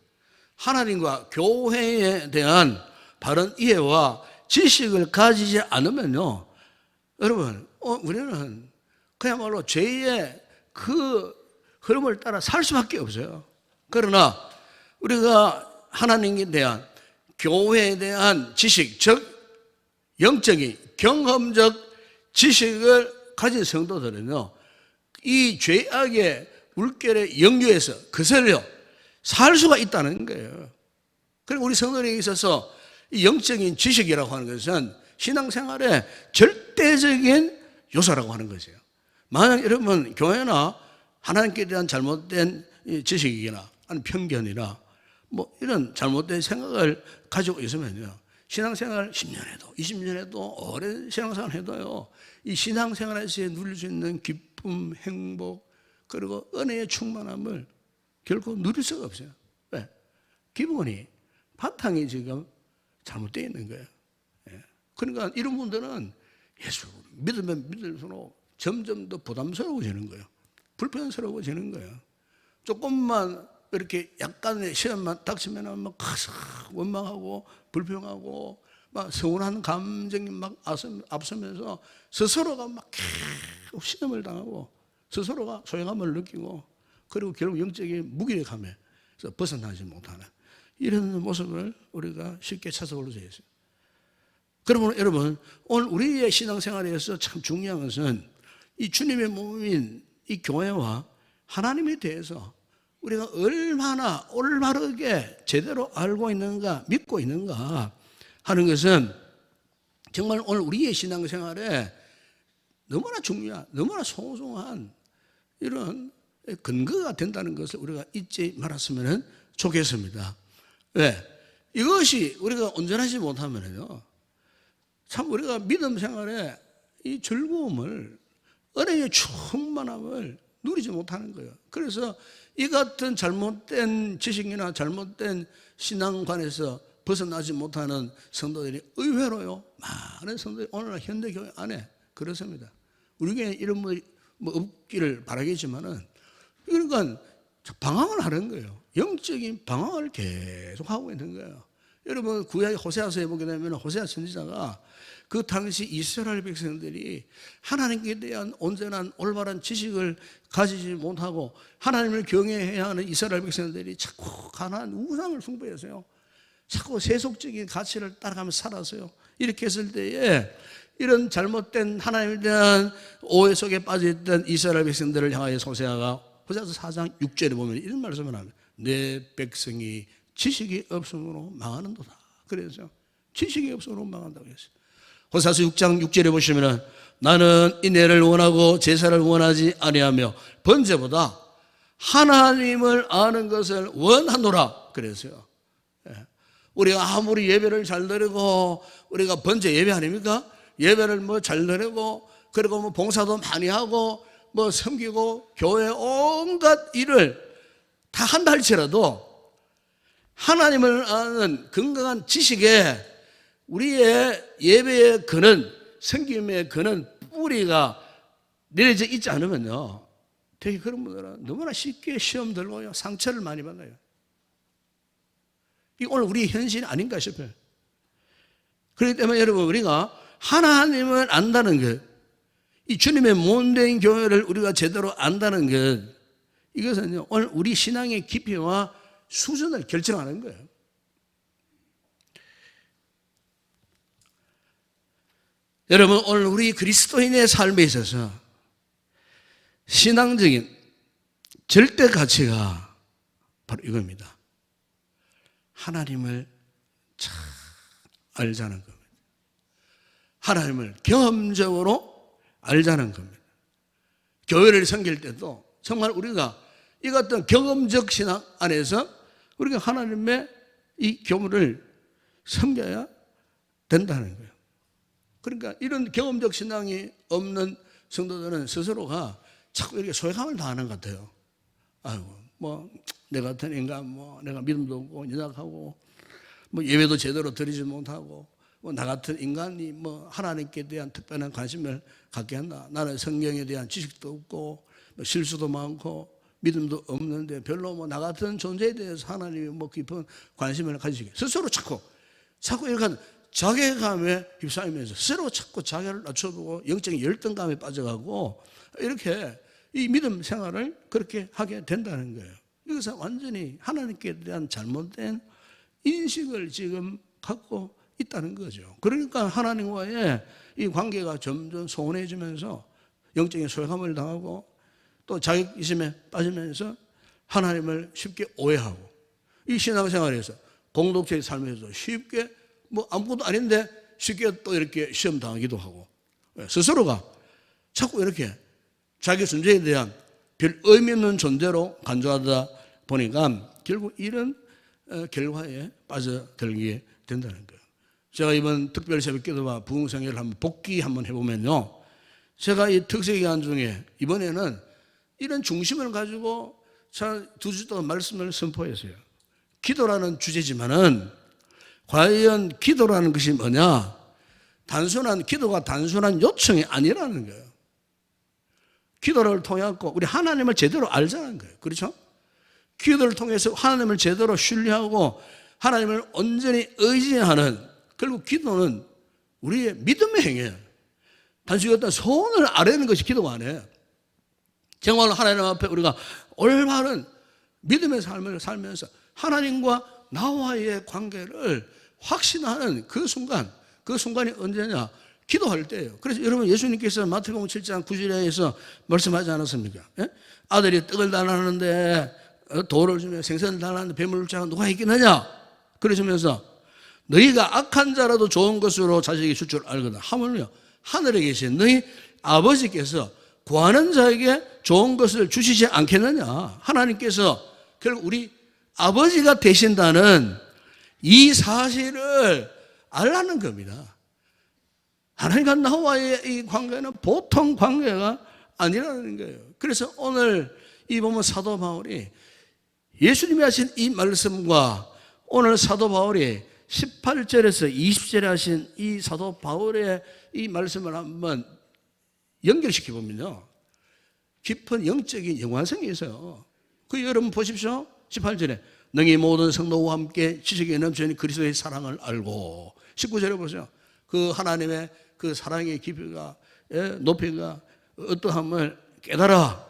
하나님과 교회에 대한 바른 이해와 지식을 가지지 않으면요, 여러분 우리는 그야말로 죄의 그 흐름을 따라 살 수밖에 없어요. 그러나 우리가 하나님에 대한 교회에 대한 지식, 즉 영적인 경험적 지식을 가진 성도들은요, 이 죄악의 물결에 역류해서 거슬려 살 수가 있다는 거예요. 그리고 우리 성도들에게 있어서 이 영적인 지식이라고 하는 것은 신앙생활의 절대적인 요소라고 하는 것이에요. 만약 여러분 교회나 하나님께 대한 잘못된 지식이나 아니면 편견이나 뭐 이런 잘못된 생각을 가지고 있으면요, 신앙생활 10년 해도 20년 해도 오랜 신앙생활 해도요, 이 신앙생활에서 누릴 수 있는 기쁨, 행복 그리고 은혜의 충만함을 결코 누릴 수가 없어요. 왜? 기본이 바탕이 지금 잘못되어 있는 거예요. 그러니까 이런 분들은 예수 믿으면 믿을수록 점점 더 부담스러워지는 거예요. 불편스러워지는 거예요. 조금만 이렇게 약간의 시험만 닥치면 막 원망하고 불평하고 막 서운한 감정이 막 앞서면서 스스로가 막 계속 시험을 당하고 스스로가 소외감을 느끼고 그리고 결국 영적인 무기력함에서 벗어나지 못하는 이런 모습을 우리가 쉽게 찾아볼 수 있어요. 그러면 여러분 오늘 우리의 신앙생활에서 참 중요한 것은 이 주님의 몸인 이 교회와 하나님에 대해서 우리가 얼마나 올바르게 제대로 알고 있는가 믿고 있는가 하는 것은 정말 오늘 우리의 신앙생활에 너무나 중요한 너무나 소중한 이런 근거가 된다는 것을 우리가 잊지 말았으면 좋겠습니다. 왜? 이것이 우리가 온전하지 못하면요, 참 우리가 믿음 생활에 이 즐거움을 은혜의 충만함을 누리지 못하는 거예요. 그래서 이 같은 잘못된 지식이나 잘못된 신앙관에서 벗어나지 못하는 성도들이 의외로요, 많은 성도들이 오늘날 현대교회 안에 그렇습니다. 우리 교회에 이런 뭐 없기를 바라겠지만은, 그러니까 방황을 하는 거예요. 영적인 방황을 계속 하고 있는 거예요. 여러분 구약 호세아서에 보게 되면 호세아 선지자가 그 당시 이스라엘 백성들이 하나님께 대한 온전한 올바른 지식을 가지지 못하고 하나님을 경외해야 하는 이스라엘 백성들이 자꾸 가나안 우상을 숭배했어요. 자꾸 세속적인 가치를 따라가며 살았어요. 이렇게 했을 때에 이런 잘못된 하나님에 대한 오해 속에 빠져있던 이스라엘 백성들을 향하여 호세아가 호세아서 4장 6절에 보면 이런 말씀을 합니다. 내 백성이 지식이 없으므로 망하는도다. 그래서 지식이 없으므로 망한다고 했어요. 호세아서 6장 6절에 보시면은 나는 인애를 원하고 제사를 원하지 아니하며 번제보다 하나님을 아는 것을 원하노라 그랬어요. 우리가 아무리 예배를 잘 드리고 우리가 번제 예배 아닙니까? 예배를 뭐 잘 드리고 그리고 뭐 봉사도 많이 하고 뭐 섬기고 교회 온갖 일을 다 한다 할지라도 하나님을 아는 건강한 지식에 우리의 예배의 근원, 섬김의 근원, 뿌리가 내려져 있지 않으면요, 되게 그런 분들은 너무나 쉽게 시험 들고요, 상처를 많이 받아요. 이게 오늘 우리 현실이 아닌가 싶어요. 그렇기 때문에 여러분, 우리가 하나님을 안다는 것, 이 주님의 몸된 교회를 우리가 제대로 안다는 것, 이것은요, 오늘 우리 신앙의 깊이와 수준을 결정하는 거예요. 여러분, 오늘 우리 그리스도인의 삶에 있어서 신앙적인 절대 가치가 바로 이겁니다. 하나님을 잘 알자는 겁니다. 하나님을 경험적으로 알자는 겁니다. 교회를 섬길 때도 정말 우리가 이 같은 경험적 신앙 안에서 우리가 하나님의 이 교물을 섬겨야 된다는 거예요. 그러니까 이런 경험적 신앙이 없는 성도들은 스스로가 자꾸 이렇게 소외감을 당하는 것 같아요. 아이고, 뭐, 내 같은 인간, 뭐, 내가 믿음도 없고, 연약하고, 뭐, 예배도 제대로 드리지 못하고, 뭐, 나 같은 인간이 뭐, 하나님께 대한 특별한 관심을 갖게 한다. 나는 성경에 대한 지식도 없고, 뭐 실수도 많고, 믿음도 없는데, 별로 뭐, 나 같은 존재에 대해서 하나님이 뭐, 깊은 관심을 가지게. 스스로 자꾸 이렇게 자괴감에 휩싸이면서 스스로 자꾸 자기를 낮춰두고 영적인 열등감에 빠져가고 이렇게 이 믿음 생활을 그렇게 하게 된다는 거예요. 여기서 완전히 하나님께 대한 잘못된 인식을 지금 갖고 있다는 거죠. 그러니까 하나님과의 이 관계가 점점 소원해지면서 영적인 소외감을 당하고 또 자격의심에 빠지면서 하나님을 쉽게 오해하고 이 신앙생활에서 공동체의 삶에서 쉽게 뭐 아무것도 아닌데 쉽게 또 이렇게 시험 당하기도 하고 스스로가 자꾸 이렇게 자기 존재에 대한 별 의미 없는 존재로 간주하다 보니까 결국 이런 결과에 빠져들게 된다는 거예요. 제가 이번 특별 새벽 기도와 부흥성회를 한번 복귀 한번 해보면요, 제가 이 특세기간 중에 이번에는 이런 중심을 가지고 2주 동안 말씀을 선포했어요. 기도라는 주제지만은 과연 기도라는 것이 뭐냐? 기도가 단순한 요청이 아니라는 거예요. 기도를 통해서 우리 하나님을 제대로 알자는 거예요. 그렇죠? 기도를 통해서 하나님을 제대로 신뢰하고 하나님을 온전히 의지하는, 결국 기도는 우리의 믿음의 행위예요. 단순히 어떤 소원을 아뢰는 것이 기도가 아니에요. 정말 하나님 앞에 우리가 올바른 믿음의 삶을 살면서 하나님과 나와의 관계를 확신하는 그 순간이 언제냐? 기도할 때예요. 그래서 여러분, 예수님께서 마태복음 7장 9절에서 말씀하지 않았습니까? 예? 아들이 떡을 달라는데 돌을 주며 생선을 달라는데 뱀을 자가 누가 있겠느냐? 그러시면서 너희가 악한 자라도 좋은 것으로 자식에게 줄 줄 알거든. 하물며 하늘에 계신 너희 아버지께서 구하는 자에게 좋은 것을 주시지 않겠느냐? 하나님께서 결국 우리 아버지가 되신다는 이 사실을 알라는 겁니다. 하나님과 나와의 이 관계는 보통 관계가 아니라는 거예요. 그래서 오늘 이 보면 사도 바울이 예수님이 하신 이 말씀과 오늘 사도 바울이 18절에서 20절에 하신 이 사도 바울의 이 말씀을 한번 연결시켜 보면요, 깊은 영적인 연관성이 있어요. 그 여러분 보십시오. 18절에 능히 모든 성도와 함께 지식에 넘치는 그리스도의 사랑을 알고, 19절에 보세요. 그 하나님의 그 사랑의 깊이가 높이가 어떠함을 깨달아.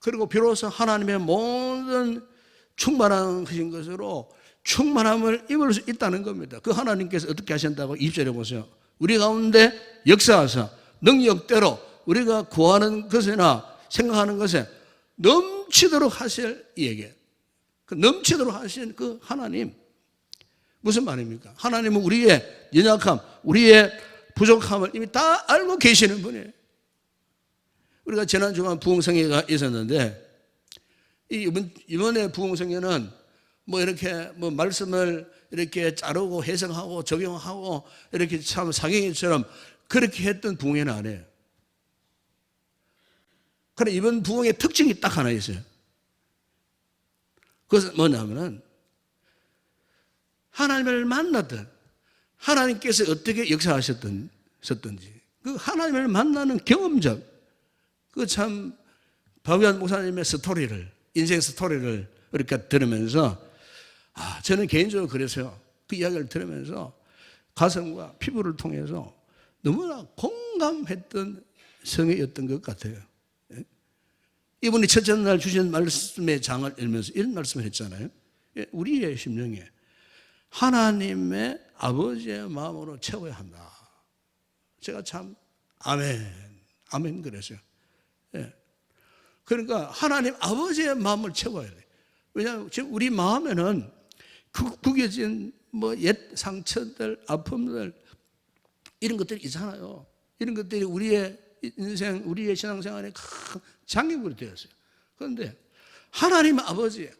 그리고 비로소 하나님의 모든 충만한 것으로 충만함을 입을 수 있다는 겁니다. 그 하나님께서 어떻게 하신다고 20절에 보세요. 우리 가운데 역사하사 능력대로 우리가 구하는 것이나 생각하는 것에 넘치도록 하실 이에게, 그 넘치도록 하신 그 하나님, 무슨 말입니까? 하나님은 우리의 연약함, 우리의 부족함을 이미 다 알고 계시는 분이에요. 우리가 지난 주간 부흥성회가 있었는데, 이번에 부흥성회는 뭐 이렇게 뭐 말씀을 이렇게 자르고 해석하고 적용하고 이렇게 참 상행위처럼 그렇게 했던 부흥회는 아니에요. 그런데 이번 부흥의 특징이 딱 하나 있어요. 그것은 뭐냐면은 하나님을 만났던, 하나님께서 어떻게 역사하셨던지 그 하나님을 만나는 경험적, 그 참 박유한 목사님의 스토리를, 인생 스토리를 이렇게 들으면서 저는 개인적으로 그래서요, 그 이야기를 들으면서 가슴과 피부를 통해서 너무나 공감했던 성회였던 것 같아요. 이분이 첫째 날 주신 말씀의 장을 읽으면서 이런 말씀을 했잖아요. 우리의 심령에 하나님의 아버지의 마음으로 채워야 한다. 제가 참 아멘 그랬어요. 그러니까 하나님 아버지의 마음을 채워야 돼요. 왜냐하면 지금 우리 마음에는 구겨진 뭐 옛 상처들, 아픔들, 이런 것들이 있잖아요. 이런 것들이 우리의 인생, 우리의 신앙생활에 큰 장애물이 되었어요. 그런데 하나님 아버지,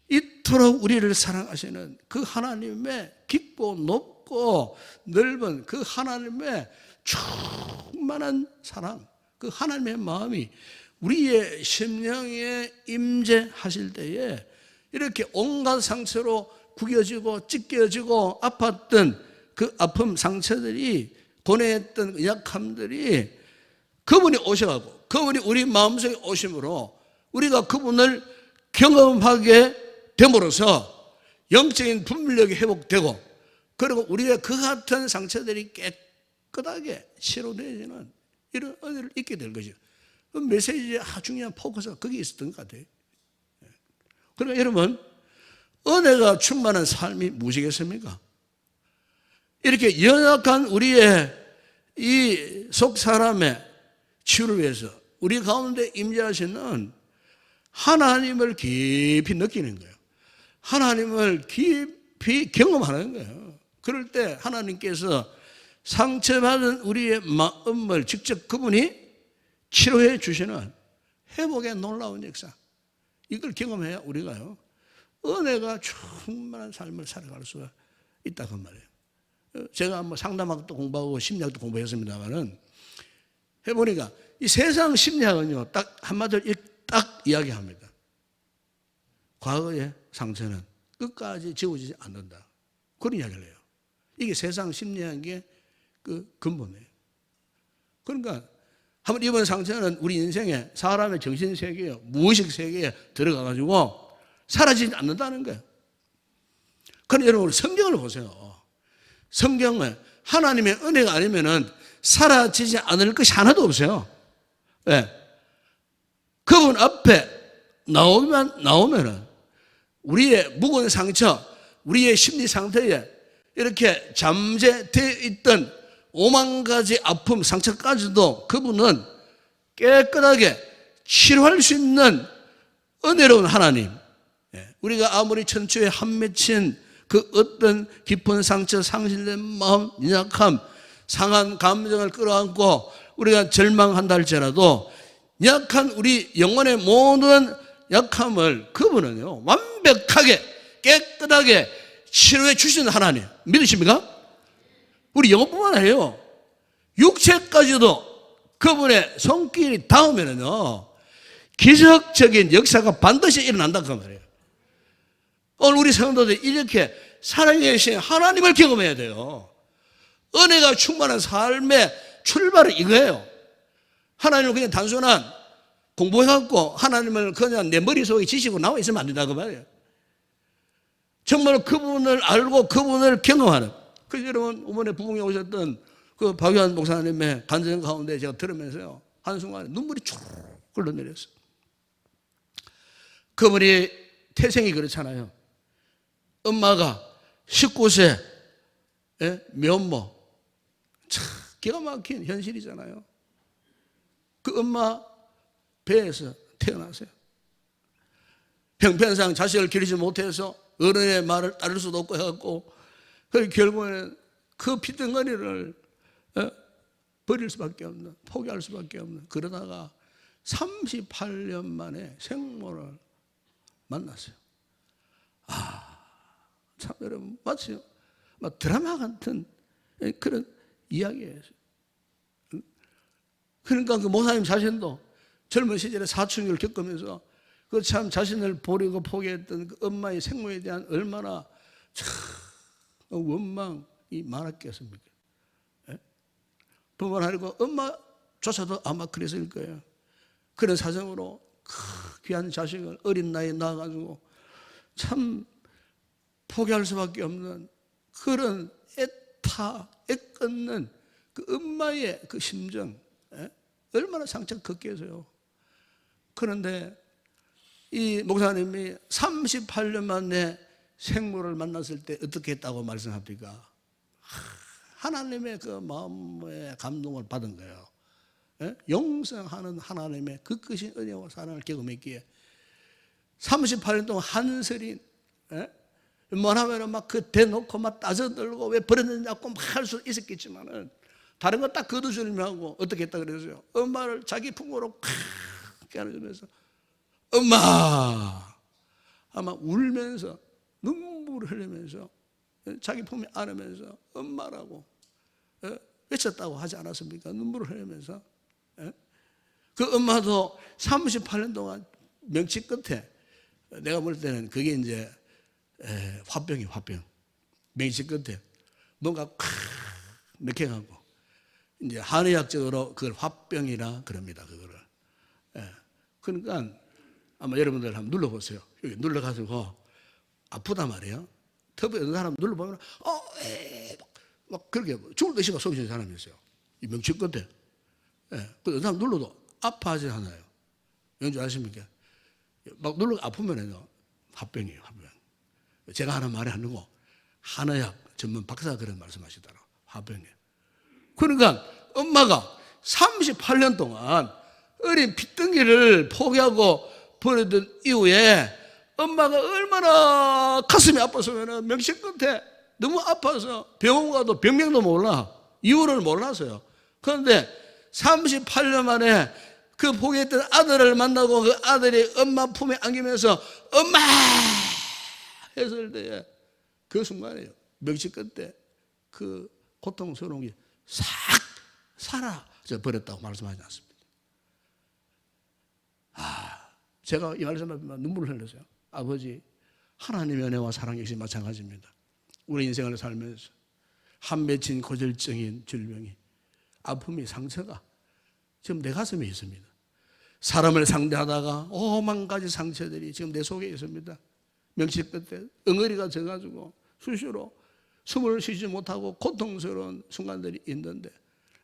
이토록 우리를 사랑하시는 그 하나님의 깊고 높고 넓은 그 하나님의 충만한 사랑, 그 하나님의 마음이 우리의 심령에 임재하실 때에 이렇게 온갖 상처로 구겨지고 찢겨지고 아팠던 그 아픔, 상처들이, 고뇌했던 약함들이 그분이 오셔가지고, 그분이 우리 마음속에 오심으로 우리가 그분을 경험하게 됨으로써 영적인 분별력이 회복되고, 그리고 우리의 그 같은 상처들이 깨끗하게 치료되어지는 이런 은혜를 잊게 될 것이죠. 그 메시지의 중요한 포커스가 거기에 있었던 것 같아요. 그러니까 여러분, 은혜가 충만한 삶이 무엇이겠습니까? 이렇게 연약한 우리의 이 속 사람의 치유를 위해서 우리 가운데 임재하시는 하나님을 깊이 느끼는 거예요. 하나님을 깊이 경험하는 거예요. 그럴 때 하나님께서 상처받은 우리의 마음을 직접 그분이 치료해 주시는 회복의 놀라운 역사, 이걸 경험해야 우리가요, 은혜가 충만한 삶을 살아갈 수가 있다고 말이에요. 제가 뭐 상담학도 공부하고 심리학도 공부했습니다만은 해보니까 이 세상 심리학은요, 딱 한마디로 딱 이야기합니다. 과거의 상처는 끝까지 지워지지 않는다, 그런 이야기를 해요. 이게 세상 심리학의 그 근본이에요. 그러니까 한번 입은 상처는 우리 인생에, 사람의 정신 세계에, 무의식 세계에 들어가가지고 사라지지 않는다는 거예요. 그럼 여러분, 성경을 보세요. 성경은 하나님의 은혜가 아니면은 사라지지 않을 것이 하나도 없어요. 네. 그분 앞에 나오면은 우리의 묵은 상처, 우리의 심리 상태에 이렇게 잠재되어 있던 5만 가지 아픔, 상처까지도 그분은 깨끗하게 치료할 수 있는 은혜로운 하나님. 우리가 아무리 천추에 한 맺힌 그 어떤 깊은 상처, 상실된 마음, 연약함, 상한 감정을 끌어안고 우리가 절망한다 할지라도 약한 우리 영혼의 모든 약함을 그분은요, 완벽하게 깨끗하게 치료해 주시는 하나님, 믿으십니까? 우리 영혼뿐만 아니에요. 육체까지도 그분의 손길이 닿으면은요, 기적적인 역사가 반드시 일어난다 그 말이에요. 오늘 우리 성도들이 이렇게 살아계신 하나님을 경험해야 돼요. 은혜가 충만한 삶의 출발은 이거예요. 하나님을 그냥 단순한 공부해갖고 하나님을 그냥 내 머릿속에 지시고 나와 있으면 안 된다 그 말이에요. 정말 그분을 알고 그분을 경험하는. 그래서 여러분 이번에 부흥에 오셨던 그 박유한 목사님의 간증 가운데 제가 들으면서요, 한순간에 눈물이 쭉 흘러내렸어요. 그분이 태생이 그렇잖아요. 엄마가 19세 면모, 참 기가 막힌 현실이잖아요. 그 엄마 배에서 태어났어요. 형편상 자식을 기르지 못해서 어른의 말을 따를 수도 없고 해갖고 결국에는 그 피덩어리를 버릴 수밖에 없는, 포기할 수밖에 없는, 그러다가 38년 만에 생모를 만났어요. 참 여러분 마치 막 드라마 같은 그런 이야기예요. 그러니까 그 목사님 자신도 젊은 시절에 사춘기를 겪으면서 그 참 자신을 버리고 포기했던 그 엄마의 생모에 대한 얼마나 참 원망이 많았겠습니까? 부모를 하려고 엄마조차도 아마 그랬을 거예요. 그런 사정으로 귀한 자식을 어린 나이에 낳아가지고 참 포기할 수밖에 없는 그런 애끓는 그 엄마의 그 심정, 얼마나 상처가 컸겠어요. 그런데 이 목사님이 38년 만에 생모를 만났을 때 어떻게 했다고 말씀합니까? 하나님의 그 마음의 감동을 받은 거예요. 영생하는 하나님의 그 크신 은혜와 사랑을 경험했기에 38년 동안 한설인, 뭐하면 막 그 대놓고 막 따져들고 왜 버렸느냐고 막 할 수 있었겠지만은 다른 거 딱 거두절미하고 어떻게 했다 그랬어요? 엄마를 자기 품으로 콱 안아주면서 엄마! 아마 울면서 눈물을 흘리면서 자기 품에 안으면서 엄마라고 외쳤다고 하지 않았습니까? 눈물을 흘리면서. 그 엄마도 38년 동안 명치 끝에 내가 볼 때는 그게 이제 화병이 화병. 명치 끝에 뭔가 콱 맥혀가고 이제 한의학적으로 그걸 화병이라 그럽니다. 그거를. 그러니까 아마 여러분들 한번 눌러보세요. 여기 눌러가지고 아프단 말이에요. 특히 어떤 사람 눌러보면 막 그렇게 죽을 듯이 막 속이는 사람이 있어요. 이 명치 끝에. 그 어떤 사람 눌러도 아파하지 않아요. 왠지 아십니까? 막 눌러 아프면은요 화병이에요. 화병. 제가 하는 말이 아니고 한의학 전문 박사가 그런 말씀하시더라고요. 화병이에요. 그러니까 엄마가 38년 동안 어린 핏덩이를 포기하고 버리던 이후에 엄마가 얼마나 가슴이 아팠으면 명식 끝에 너무 아파서 병원 가도 병명도 몰라. 이유를 몰랐어요. 그런데 38년 만에 그 포기했던 아들을 만나고 그 아들이 엄마 품에 안기면서 엄마! 했을 때에 그 순간이에요. 명식 끝에 그 고통스러운 게 싹 사라져 버렸다고 말씀하지 않습니다. 제가 이 말씀을 하면 눈물을 흘렸어요. 아버지, 하나님의 은혜와 사랑 역시 마찬가지입니다. 우리 인생을 살면서 한 맺힌 고질적인 질병이, 아픔이, 상처가 지금 내 가슴에 있습니다. 사람을 상대하다가 오만 가지 상처들이 지금 내 속에 있습니다. 명치 끝에 엉어리가 져가지고 수시로 숨을 쉬지 못하고 고통스러운 순간들이 있는데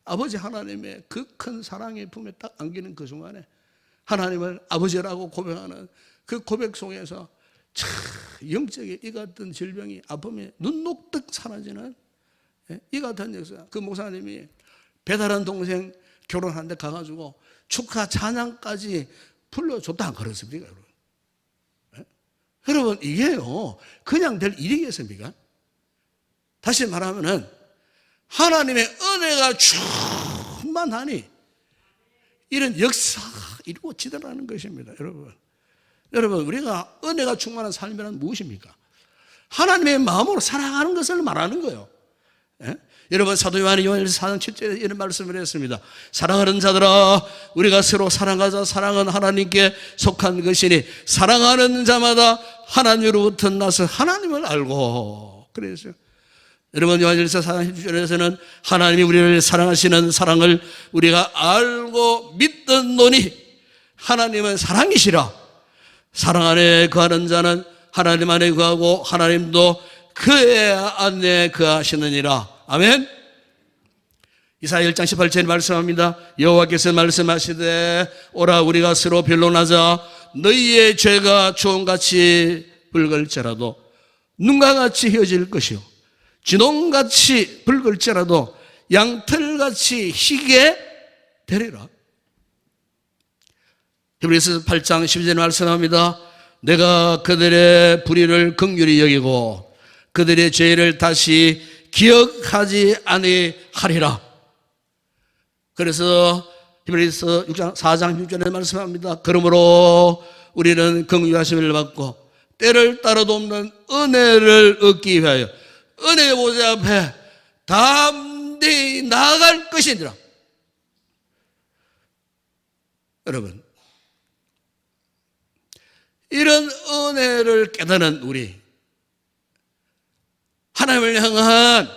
아버지 하나님의 그 큰 사랑의 품에 딱 안기는 그 순간에 하나님을 아버지라고 고백하는 그 고백 속에서 참 영적인 이 같은 질병이, 아픔이 눈 녹듯 사라지는 이 같은 역사. 그 목사님이 배달한 동생 결혼한 데 가가지고 축하 찬양까지 불러줬다 안 그렇습니까, 여러분? 여러분, 이게요 그냥 될 일이겠습니까? 다시 말하면은 하나님의 은혜가 충만하니 이런 역사가 이루어지더라는 것입니다. 여러분 우리가 은혜가 충만한 삶이란 무엇입니까? 하나님의 마음으로 살아가는 것을 말하는 거예요. 여러분, 사도 요한이 요한일서 4장 7절에 이런 말씀을 했습니다. 사랑하는 자들아, 우리가 서로 사랑하자. 사랑은 하나님께 속한 것이니 사랑하는 자마다 하나님으로부터 나서 하나님을 알고. 그래서 여러분, 요한일서 4장 10절에서는 하나님이 우리를 사랑하시는 사랑을 우리가 알고 믿었노니 하나님은 사랑이시라. 사랑 안에 거하는 자는 하나님 안에 거하고 하나님도 그의 안에 거하시느니라. 아멘. 이사야 1장 18절에 말씀합니다. 여호와께서 말씀하시되 오라 우리가 서로 변론하자. 너희의 죄가 주홍같이 붉을지라도 눈과 같이 휘어질 것이요 진홍같이 붉을지라도 양털같이 희게 되리라. 히브리서 8장 12절에 말씀합니다. 내가 그들의 불의를 긍휼히 여기고 그들의 죄를 다시 기억하지 아니하리라. 그래서 히브리서 4장 6절에 말씀합니다. 그러므로 우리는 긍휼하심을 받고 때를 따라도 없는 은혜를 얻기 위하여 은혜의 보좌 앞에 담대히 나아갈 것이니라. 여러분, 이런 은혜를 깨닫는 우리, 하나님을 향한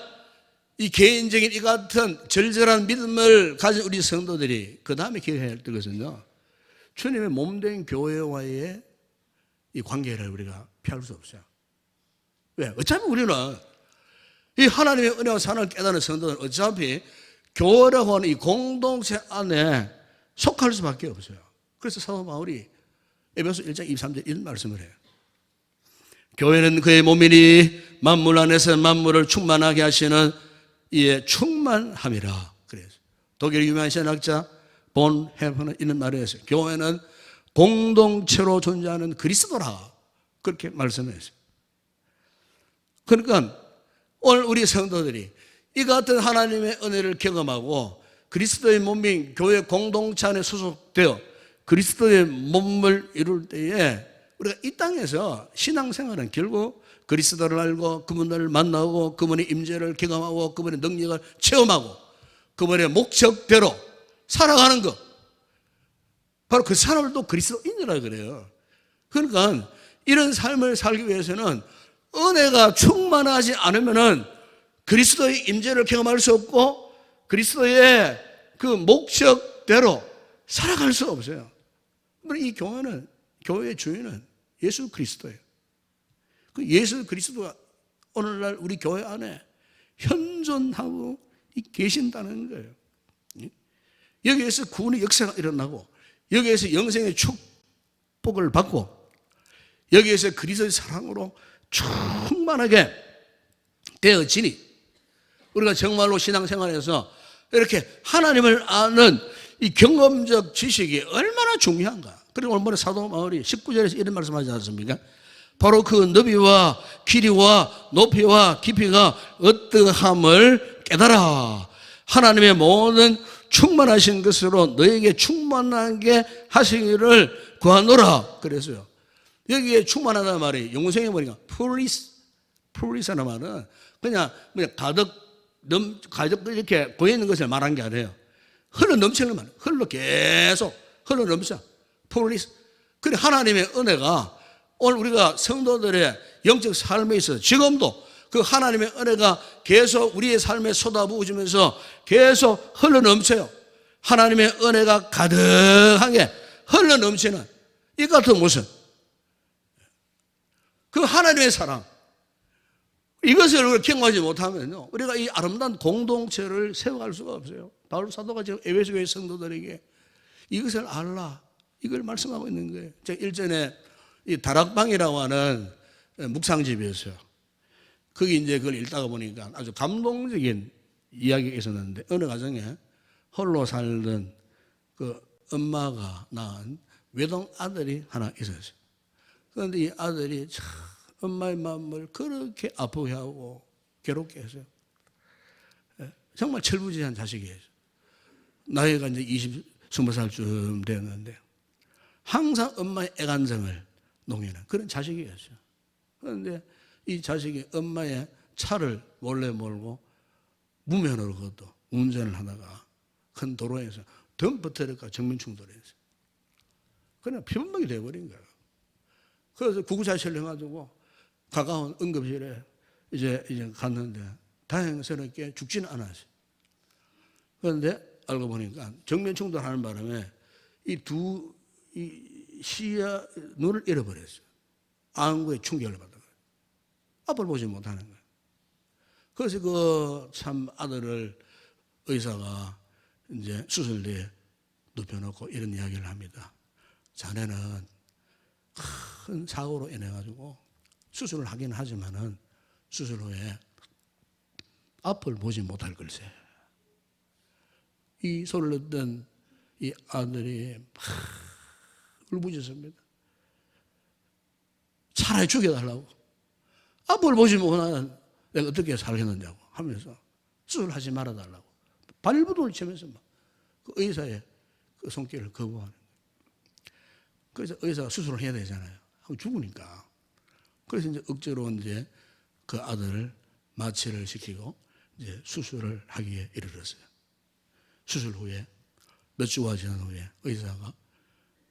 이 개인적인 이 같은 절절한 믿음을 가진 우리 성도들이 그 다음에 기억해야 할 것은요, 주님의 몸된 교회와의 이 관계를 우리가 피할 수 없어요. 왜? 어차피 우리는 이 하나님의 은혜와 사랑을 깨닫는 성도들은 어차피 교회라고 하는 이 공동체 안에 속할 수밖에 없어요. 그래서 사도 바울이 에베소 1장 23절 이런 말씀을 해요. 교회는 그의 몸이니 만물 안에서 만물을 충만하게 하시는 이에 충만함이라. 그래서 독일 유명한 신학자 본 헤퍼는 이런 말을 했어요. 교회는 공동체로 존재하는 그리스도라. 그렇게 말씀을 했어요. 그러니까 오늘 우리 성도들이 이 같은 하나님의 은혜를 경험하고 그리스도의 몸인 교회 공동체 안에 소속되어 그리스도의 몸을 이룰 때에 우리가 이 땅에서 신앙생활은 결국 그리스도를 알고 그분을 만나고 그분의 임재를 경험하고 그분의 능력을 체험하고 그분의 목적대로 살아가는 것, 바로 그 사람을 또 그리스도인이라 그래요. 그러니까 이런 삶을 살기 위해서는 은혜가 충만하지 않으면은 그리스도의 임재를 경험할 수 없고 그리스도의 그 목적대로 살아갈 수 없어요. 이 교회는, 교회의 주인은 예수 그리스도예요. 그 예수 그리스도가 오늘날 우리 교회 안에 현존하고 계신다는 거예요. 여기에서 구원의 역사가 일어나고 여기에서 영생의 축복을 받고 여기에서 그리스도의 사랑으로 충만하게 되어지니 우리가 정말로 신앙생활에서 이렇게 하나님을 아는 이 경험적 지식이 얼마나 중요한가. 그리고 오늘 사도 바울이 19절에서 이런 말씀하지 않습니까? 바로 그 너비와 길이와 높이와 깊이가 어떠함을 깨달아 하나님의 모든 충만하신 것으로 너에게 충만하게 하시기를 구하노라. 그래서요, 여기에 충만하다는 말이 영문성에 보니까 풀리스라는 말은 그냥 가득 이렇게 고여있는 것을 말한 게 아니에요. 흘러 넘치는 말, 흘러 계속 흘러 넘쳐. 풀리스. 그래 하나님의 은혜가 오늘 우리가 성도들의 영적 삶에 있어서 지금도 그 하나님의 은혜가 계속 우리의 삶에 쏟아부어지면서 계속 흘러 넘쳐요. 하나님의 은혜가 가득하게 흘러 넘치는 이 같은 모습, 그 하나님의 사랑, 이것을 우리가 경험하지 못하면요, 우리가 이 아름다운 공동체를 세워갈 수가 없어요. 바울 사도가 지금 에베소 교회 성도들에게 이것을 알라, 이걸 말씀하고 있는 거예요. 제가 일전에 이 다락방이라고 하는 묵상집이었어요. 거기 이제 그걸 읽다가 보니까 아주 감동적인 이야기가 있었는데, 어느 가정에 홀로 살던 그 엄마가 낳은 외동 아들이 하나 있었어요. 그런데 이 아들이 참 엄마의 마음을 그렇게 아프게 하고 괴롭게 했어요. 정말 철부지한 자식이에요. 나이가 이제 20살쯤 되었는데 항상 엄마의 애간성을 농해는 그런 자식이었어요. 그런데 이 자식이 엄마의 차를 몰래 몰고 무면허로 그것도 운전을 하다가 큰 도로에서 덤프 트럭과 정면 충돌했어요. 그냥 피범벅이 돼버린 거예요. 그래서 구급차 실려가지고 가까운 응급실에 이제 갔는데 다행스럽게 죽지는 않았어요. 그런데 알고 보니까 정면 충돌하는 바람에 시야 눈을 잃어버렸어요. 안구에 충격을 받아요. 앞을 보지 못하는 거예요. 그래서 그 참 아들을 의사가 이제 수술대에 눕혀놓고 이런 이야기를 합니다. 자네는 큰 사고로 인해가지고 수술을 하긴 하지만은 수술 후에 앞을 보지 못할 걸세. 이 소리를 듣던 이 아들이 막 울부짖습니다. 차라리 죽여달라고. 앞을 보지 못하는 내가 어떻게 살겠느냐고 하면서 수술하지 말아달라고 발부둥을 치면서 막 그 의사의 그 손길을 거부하는 거예요. 그래서 의사가 수술을 해야 되잖아요. 하고 죽으니까. 그래서 이제 억지로 이제 그 아들을 마취를 시키고 이제 수술을 하기에 이르렀어요. 수술 후에 몇 주가 지난 후에 의사가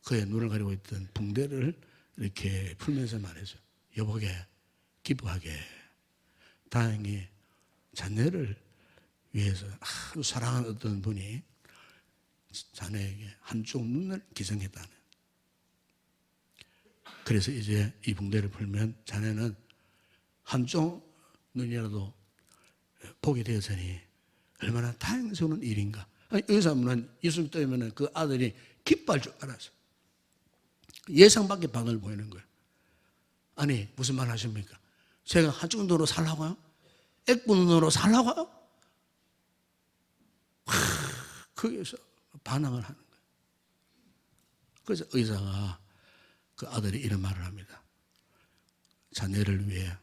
그의 눈을 가리고 있던 붕대를 이렇게 풀면서 말했어요. 여보게 기뻐하게 다행히 자네를 위해서 아주 사랑하는 어떤 분이 자네에게 한쪽 눈을 기증했다는. 그래서 이제 이 붕대를 풀면 자네는 한쪽 눈이라도 보게 되었으니 얼마나 다행스러운 일인가. 아니, 의사분은 예수님 때문에 그 아들이 기뻐할 줄 알았어요. 예상 밖의 반응을 보이는 거예요. 아니 무슨 말 하십니까? 제가 한쪽 눈으로 살라고요? 액부 눈으로 살라고요? 거기서 반항을 하는 거예요. 그래서 의사가 그 아들이 이런 말을 합니다. 자네를 위해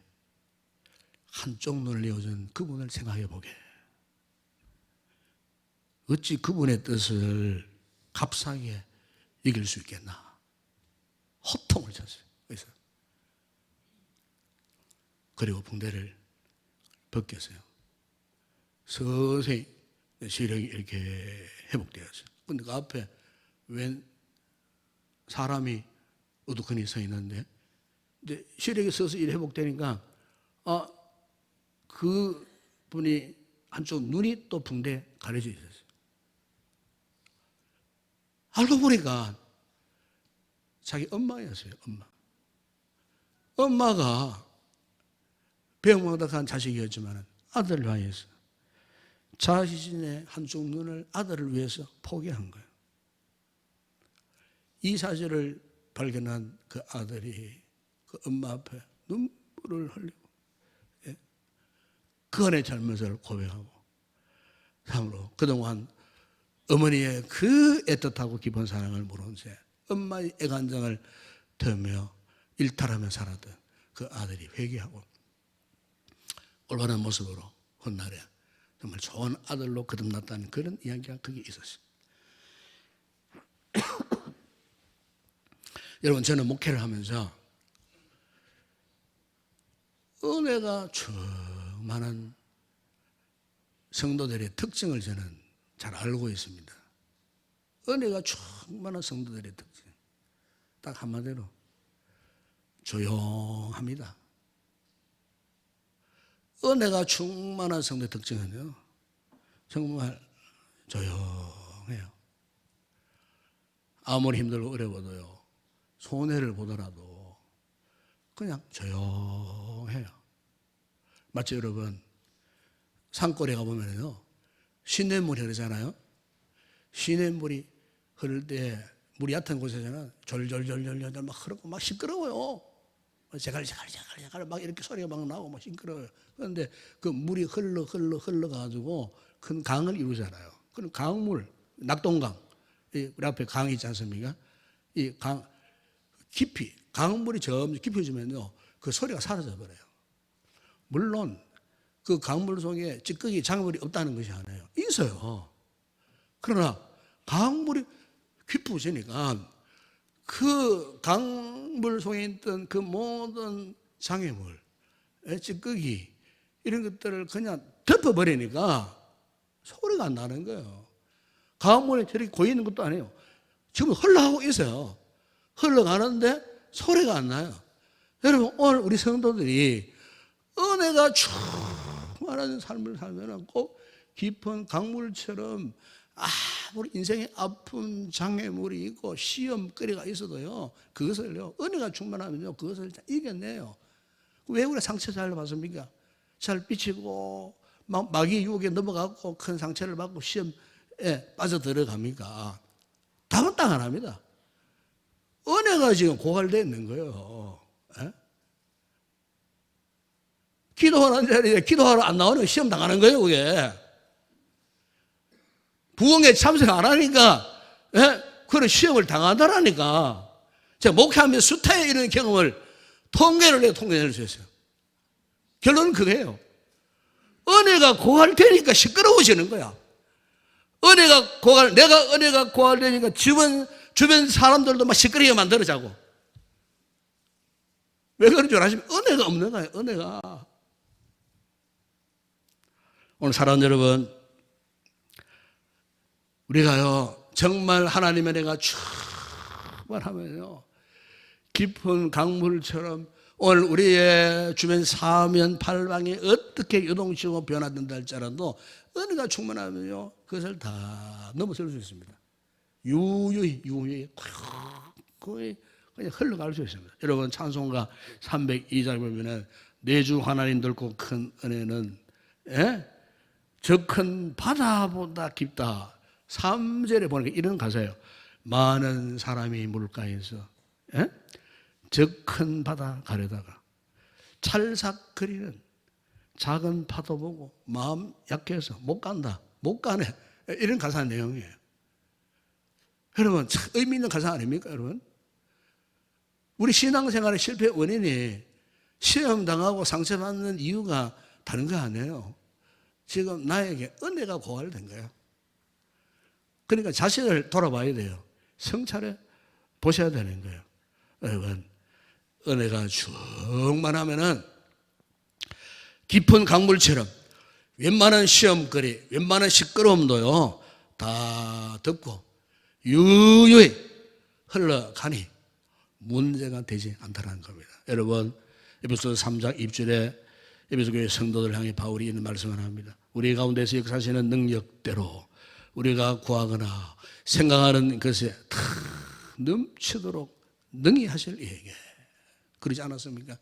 한쪽 눈을 내어준 그분을 생각해 보게. 어찌 그분의 뜻을 값싸게 이길 수 있겠나. 호통을 쳤어요. 의사. 그리고 붕대를 벗겼어요. 서서히 시력이 이렇게 회복되었어요. 근데 그 앞에 웬 사람이 어둑하니 서 있는데, 이제 시력이 서서히 회복되니까, 그 분이 한쪽 눈이 또 붕대 가려져 있었어요. 알고 보니까 자기 엄마였어요, 엄마. 엄마가 배은망덕한 자식이었지만 아들을 위해서 자신의 한쪽 눈을 아들을 위해서 포기한 거예요. 이 사실을 발견한 그 아들이 그 엄마 앞에 눈물을 흘리고 그 안의 잘못을 고백하고 참으로 그동안 어머니의 그 애틋하고 깊은 사랑을 모른 채 엄마의 애간장을 터며 일탈하며 살았던 그 아들이 회개하고 올바른 모습으로 훗날에 정말 좋은 아들로 거듭났다는 그런 이야기가 거기에 있었어요. 여러분, 저는 목회를 하면서 은혜가 충만한 성도들의 특징을 저는 잘 알고 있습니다. 은혜가 충만한 성도들의 특징. 딱 한마디로 조용합니다. 은혜가 충만한 성도의 특징은요, 정말 조용해요. 아무리 힘들고 어려워도요, 손해를 보더라도 그냥 조용해요. 맞죠, 여러분? 산골에 가보면요, 시냇물이 흐르잖아요. 시냇물이 흐를 때 물이 얕은 곳에서는 졸졸졸졸졸 막 흐르고 막 시끄러워요. 제갈 막 이렇게 소리가 막 나고 막 시끄러워요. 그런데 그 물이 흘러가지고 큰 강을 이루잖아요. 그럼 강물, 낙동강, 우리 앞에 강이 있지 않습니까? 이 강 깊이, 강물이 점점 깊어지면요, 그 소리가 사라져버려요. 물론 그 강물 속에 찌꺼기 작물이 없다는 것이 아니에요. 있어요. 그러나 강물이 깊어지니까 그 강물 속에 있던 그 모든 장애물, 찌꺼기 이런 것들을 그냥 덮어버리니까 소리가 안 나는 거예요. 강물에 저렇게 고이는 것도 아니에요. 지금 흘러가고 있어요. 흘러가는데 소리가 안 나요. 여러분, 오늘 우리 성도들이 은혜가 충만한 삶을 살면 꼭 깊은 강물처럼 아무리 인생의 아픔, 장애물이 있고 시험거리가 있어도요, 그것을요, 은혜가 충만하면요, 그것을 이겨내요. 왜 우리가 상처 잘 받습니까? 잘 삐치고 마귀 유혹에 넘어가고 큰 상처를 받고 시험에 빠져들어갑니까? 답은 딱 하나입니다. 은혜가 지금 고갈되어 있는 거예요. 에? 기도하는 자리에 기도하러 안 나오는 시험 당하는 거예요, 그게. 부흥에 참석 안 하니까, 그런 시험을 당하더라니까. 제가 목회하면서 수타에 이런 경험을 통계낼 수 있어요. 결론은 그거예요. 은혜가 고갈되니까 시끄러워지는 거야. 내가 은혜가 고갈되니까 주변 사람들도 막 시끄럽게 만들어자고. 왜 그런 줄 아시면 은혜가 없는 거예요, 은혜가. 오늘 사랑하는 여러분, 우리가요, 정말 하나님의 은혜가 충만하면요, 깊은 강물처럼 오늘 우리의 주변 사면 팔방이 어떻게 요동치고 변화된다 할지라도 은혜가 충만하면요, 그것을 다 넘어설 수 있습니다. 유유히 거의 그냥 흘러갈 수 있습니다. 여러분, 찬송가 302장 보면은 내 주 하나님 넓고 큰 은혜는 저 큰 바다보다 깊다. 3절에 보니까 이런 가사예요. 많은 사람이 물가에서 저 큰 바다 가려다가 찰싹거리는 작은 파도 보고 마음 약해서 못 간다, 못 가네, 이런 가사 내용이에요. 여러분, 참 의미 있는 가사 아닙니까, 여러분? 우리 신앙생활의 실패 원인이 시험 당하고 상처받는 이유가 다른 거 아니에요. 지금 나에게 은혜가 고갈된 거예요. 그러니까 자신을 돌아봐야 돼요. 성찰해 보셔야 되는 거예요. 여러분, 은혜가 충만하면은 깊은 강물처럼 웬만한 시험거리, 웬만한 시끄러움도요, 다 덮고 유유히 흘러가니 문제가 되지 않다는 겁니다. 여러분, 에베소서 3장 2절에 에베소 교회 성도들 향해 바울이 있는 말씀을 합니다. 우리 가운데서 역사하시는 능력대로 우리가 구하거나 생각하는 것에 다 넘치도록 능히 하실 이에게. 그러지 않았습니까?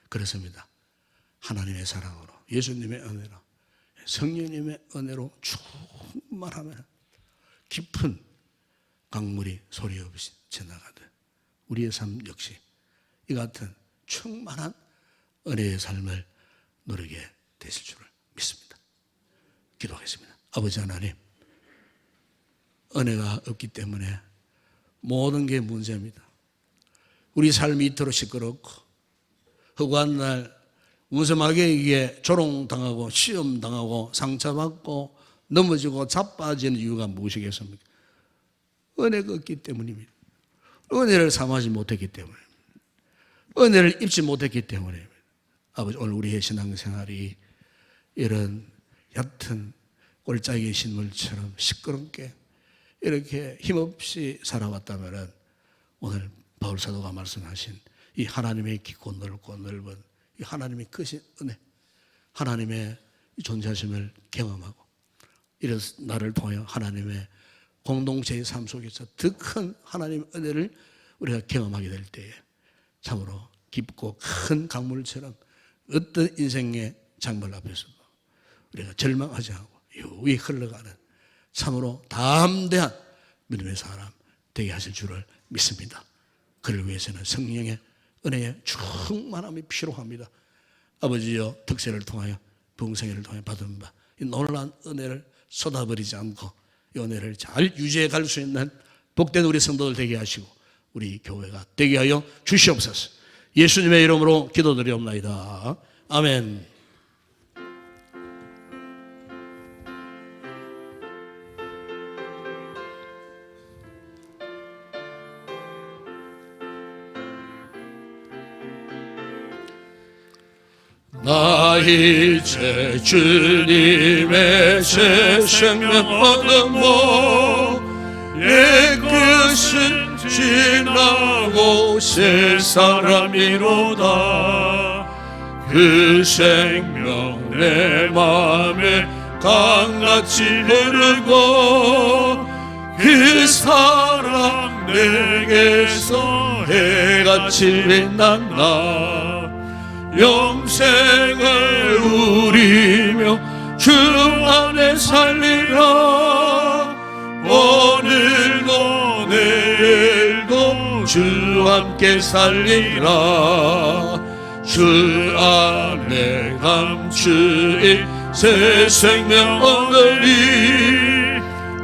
그렇습니다. 하나님의 사랑으로, 예수님의 은혜로, 성령님의 은혜로 충만하면 깊은 강물이 소리 없이 지나가듯 우리의 삶 역시 이 같은 충만한 은혜의 삶을 누리게 되실 줄을 믿습니다. 기도하겠습니다. 아버지 하나님, 은혜가 없기 때문에 모든 게 문제입니다. 우리 삶이 이토록 시끄럽고 허구한 날 운서마귀에게 조롱당하고 시험당하고 상처받고 넘어지고 자빠지는 이유가 무엇이겠습니까? 은혜가 없기 때문입니다. 은혜를 삼하지 못했기 때문입니다. 은혜를 입지 못했기 때문입니다. 아버지, 오늘 우리의 신앙생활이 이런 얕은 골짜기 신물처럼 시끄럽게 이렇게 힘없이 살아왔다면 오늘 바울 사도가 말씀하신 이 하나님의 깊고 넓고 넓은 이 하나님의 크신 은혜, 하나님의 존재하심을 경험하고 이런 나를 통하여 하나님의 공동체의 삶 속에서 더 큰 하나님의 은혜를 우리가 경험하게 될 때에 참으로 깊고 큰 강물처럼 어떤 인생의 장물 앞에서도 우리가 절망하지 않고 유유히 흘러가는 참으로 담대한 믿음의 사람 되게 하실 줄을 믿습니다. 그를 위해서는 성령의 은혜의 충만함이 필요합니다. 아버지여, 특세를 통하여 부흥생애를 통해 받은 바 이 놀라운 은혜를 쏟아버리지 않고 이 은혜를 잘 유지해 갈 수 있는 복된 우리 성도들 되게 하시고 우리 교회가 되게 하여 주시옵소서. 예수님의 이름으로 기도드리옵나이다. 아멘. 나 이제 주님의 새 생명 얻었고 옛것은 지나고 새 사람이로다. 그 생명 내 맘에 강같이 흐르고 그 사랑 내게서 해같이 빛난다. 영생을 누리며 주 안에 살리라. 오늘도 내일도 주 함께 살리라. 주 안에 감추인 새 생명 얻으리.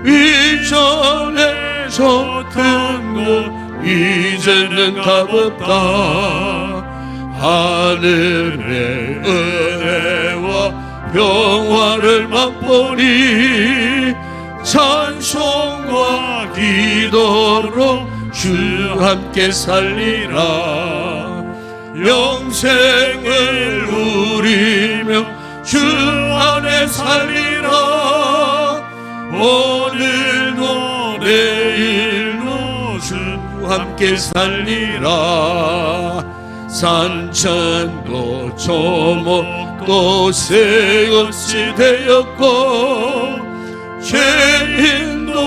이전에 좋던 곳 이제는 값없다. 하늘의 은혜와 평화를 맛보니 찬송과 기도로 주 함께 살리라. 영생을 누리며 주 안에 살리라. 오늘도 내일도 주 함께 살리라. 산천도 초목도 새것이 되었고 죄인도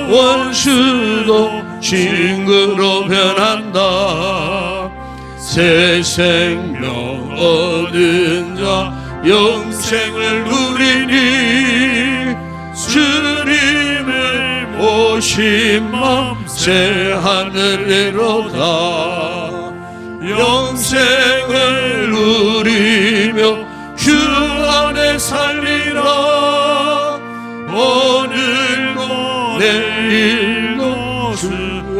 원수도 친구로 변한다. 새 생명 얻은 자 영생을 누리니 주님의 모신 맘 새 하늘이로다. 영생을 누리며 주 안에 살리라. 오늘도 내일도 주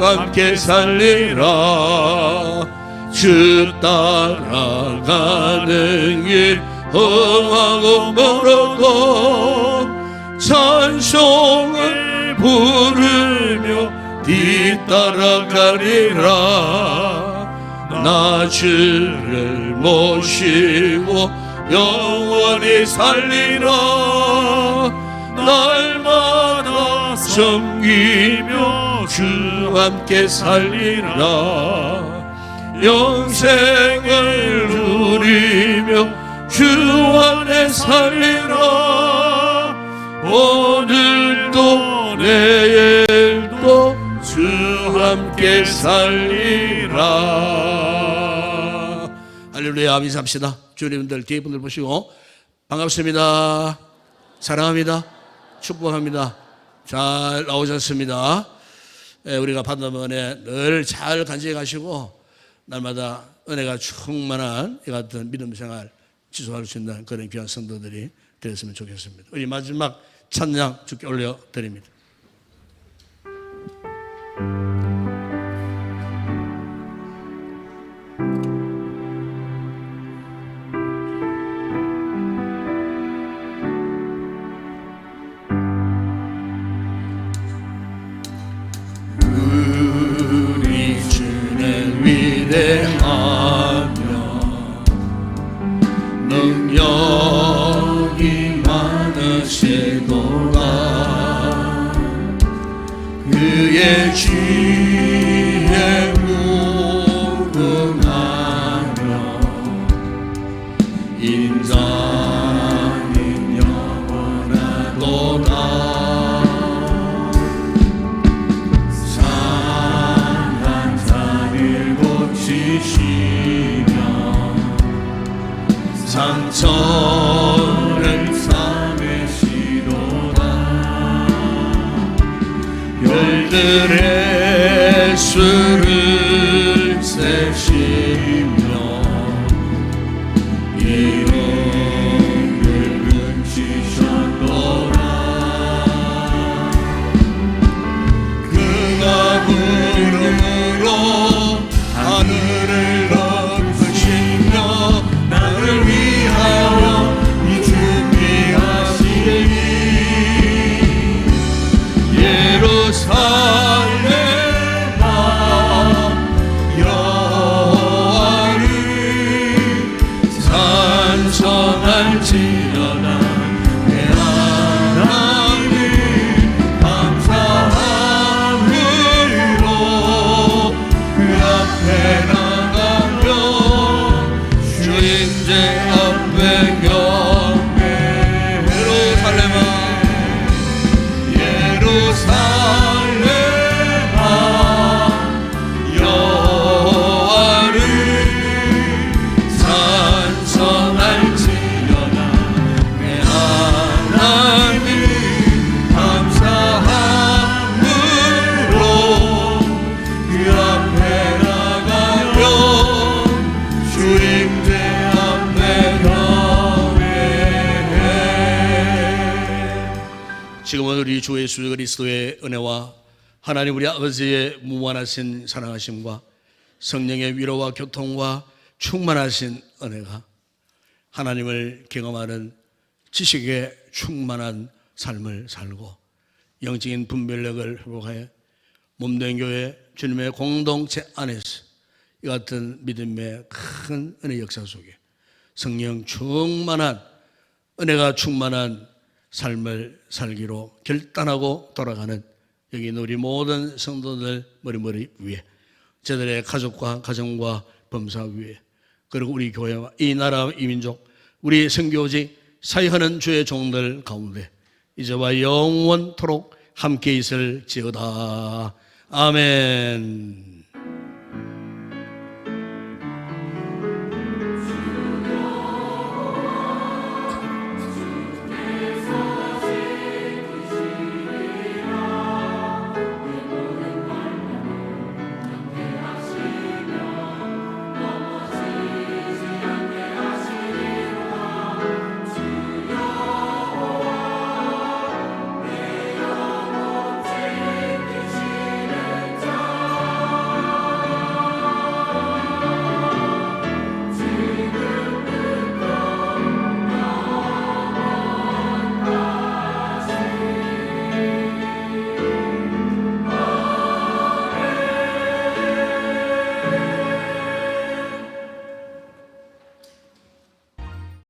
함께 살리라. 주 따라가는 길 험하고 멀어도 찬송을 부르며 뒤따라가리라. 나 주를 모시고 영원히 살리라. 날마다 섬기며 주 함께 살리라. 영생을 누리며 주 안에 살리라. 오늘도 내일도 주 함께 살리라. 할렐루야. 인사합시다. 주님들 뒤에 분들 보시고 반갑습니다. 사랑합니다. 축복합니다. 잘 나오셨습니다. 우리가 받는 은혜 늘 잘 간직해 가시고 날마다 은혜가 충만한 이 같은 믿음 생활 지속할 수 있는 그런 귀한 성도들이 되었으면 좋겠습니다. 우리 마지막 찬양 주께 올려드립니다. 우리 주는 위대하며 능력이 많으시도다. 그의 지혜 무궁하며 인자는 영원하도다. 상한 자를 고치시며 상처를 싸매시도다. 별들의 수를 세시며 이름을 훔치셨도다. 그가 구름으로 하늘을 덮으시며 나를 위하여 준비하시니 예루살렘 앞에 나가며 주인제 앞에 경배 예루살렘아 예루살렘아 여호와를 찬송할지어다 내 하나님 감사함으로 그 앞에 나가며 주임제 앞에 경배해. 지금은 우리 주 예수 그리스도의 은혜와 하나님 우리 아버지의 무한하신 사랑하심과 성령의 위로와 교통과 충만하신 은혜가 하나님을 경험하는 지식에 충만한 삶을 살고 영적인 분별력을 회복하여 몸된 교회 주님의 공동체 안에서 이 같은 믿음의 큰 은혜 역사 속에 성령 충만한 은혜가 충만한 삶을 살기로 결단하고 돌아가는 여기 있는 우리 모든 성도들 머리머리 위에 저들의 가족과 가정과 범사 위에 그리고 우리 교회와 이 나라 이 민족 우리 선교지 사역하는 주의 종들 가운데 이제와 영원토록 함께 있을지어다. 아멘.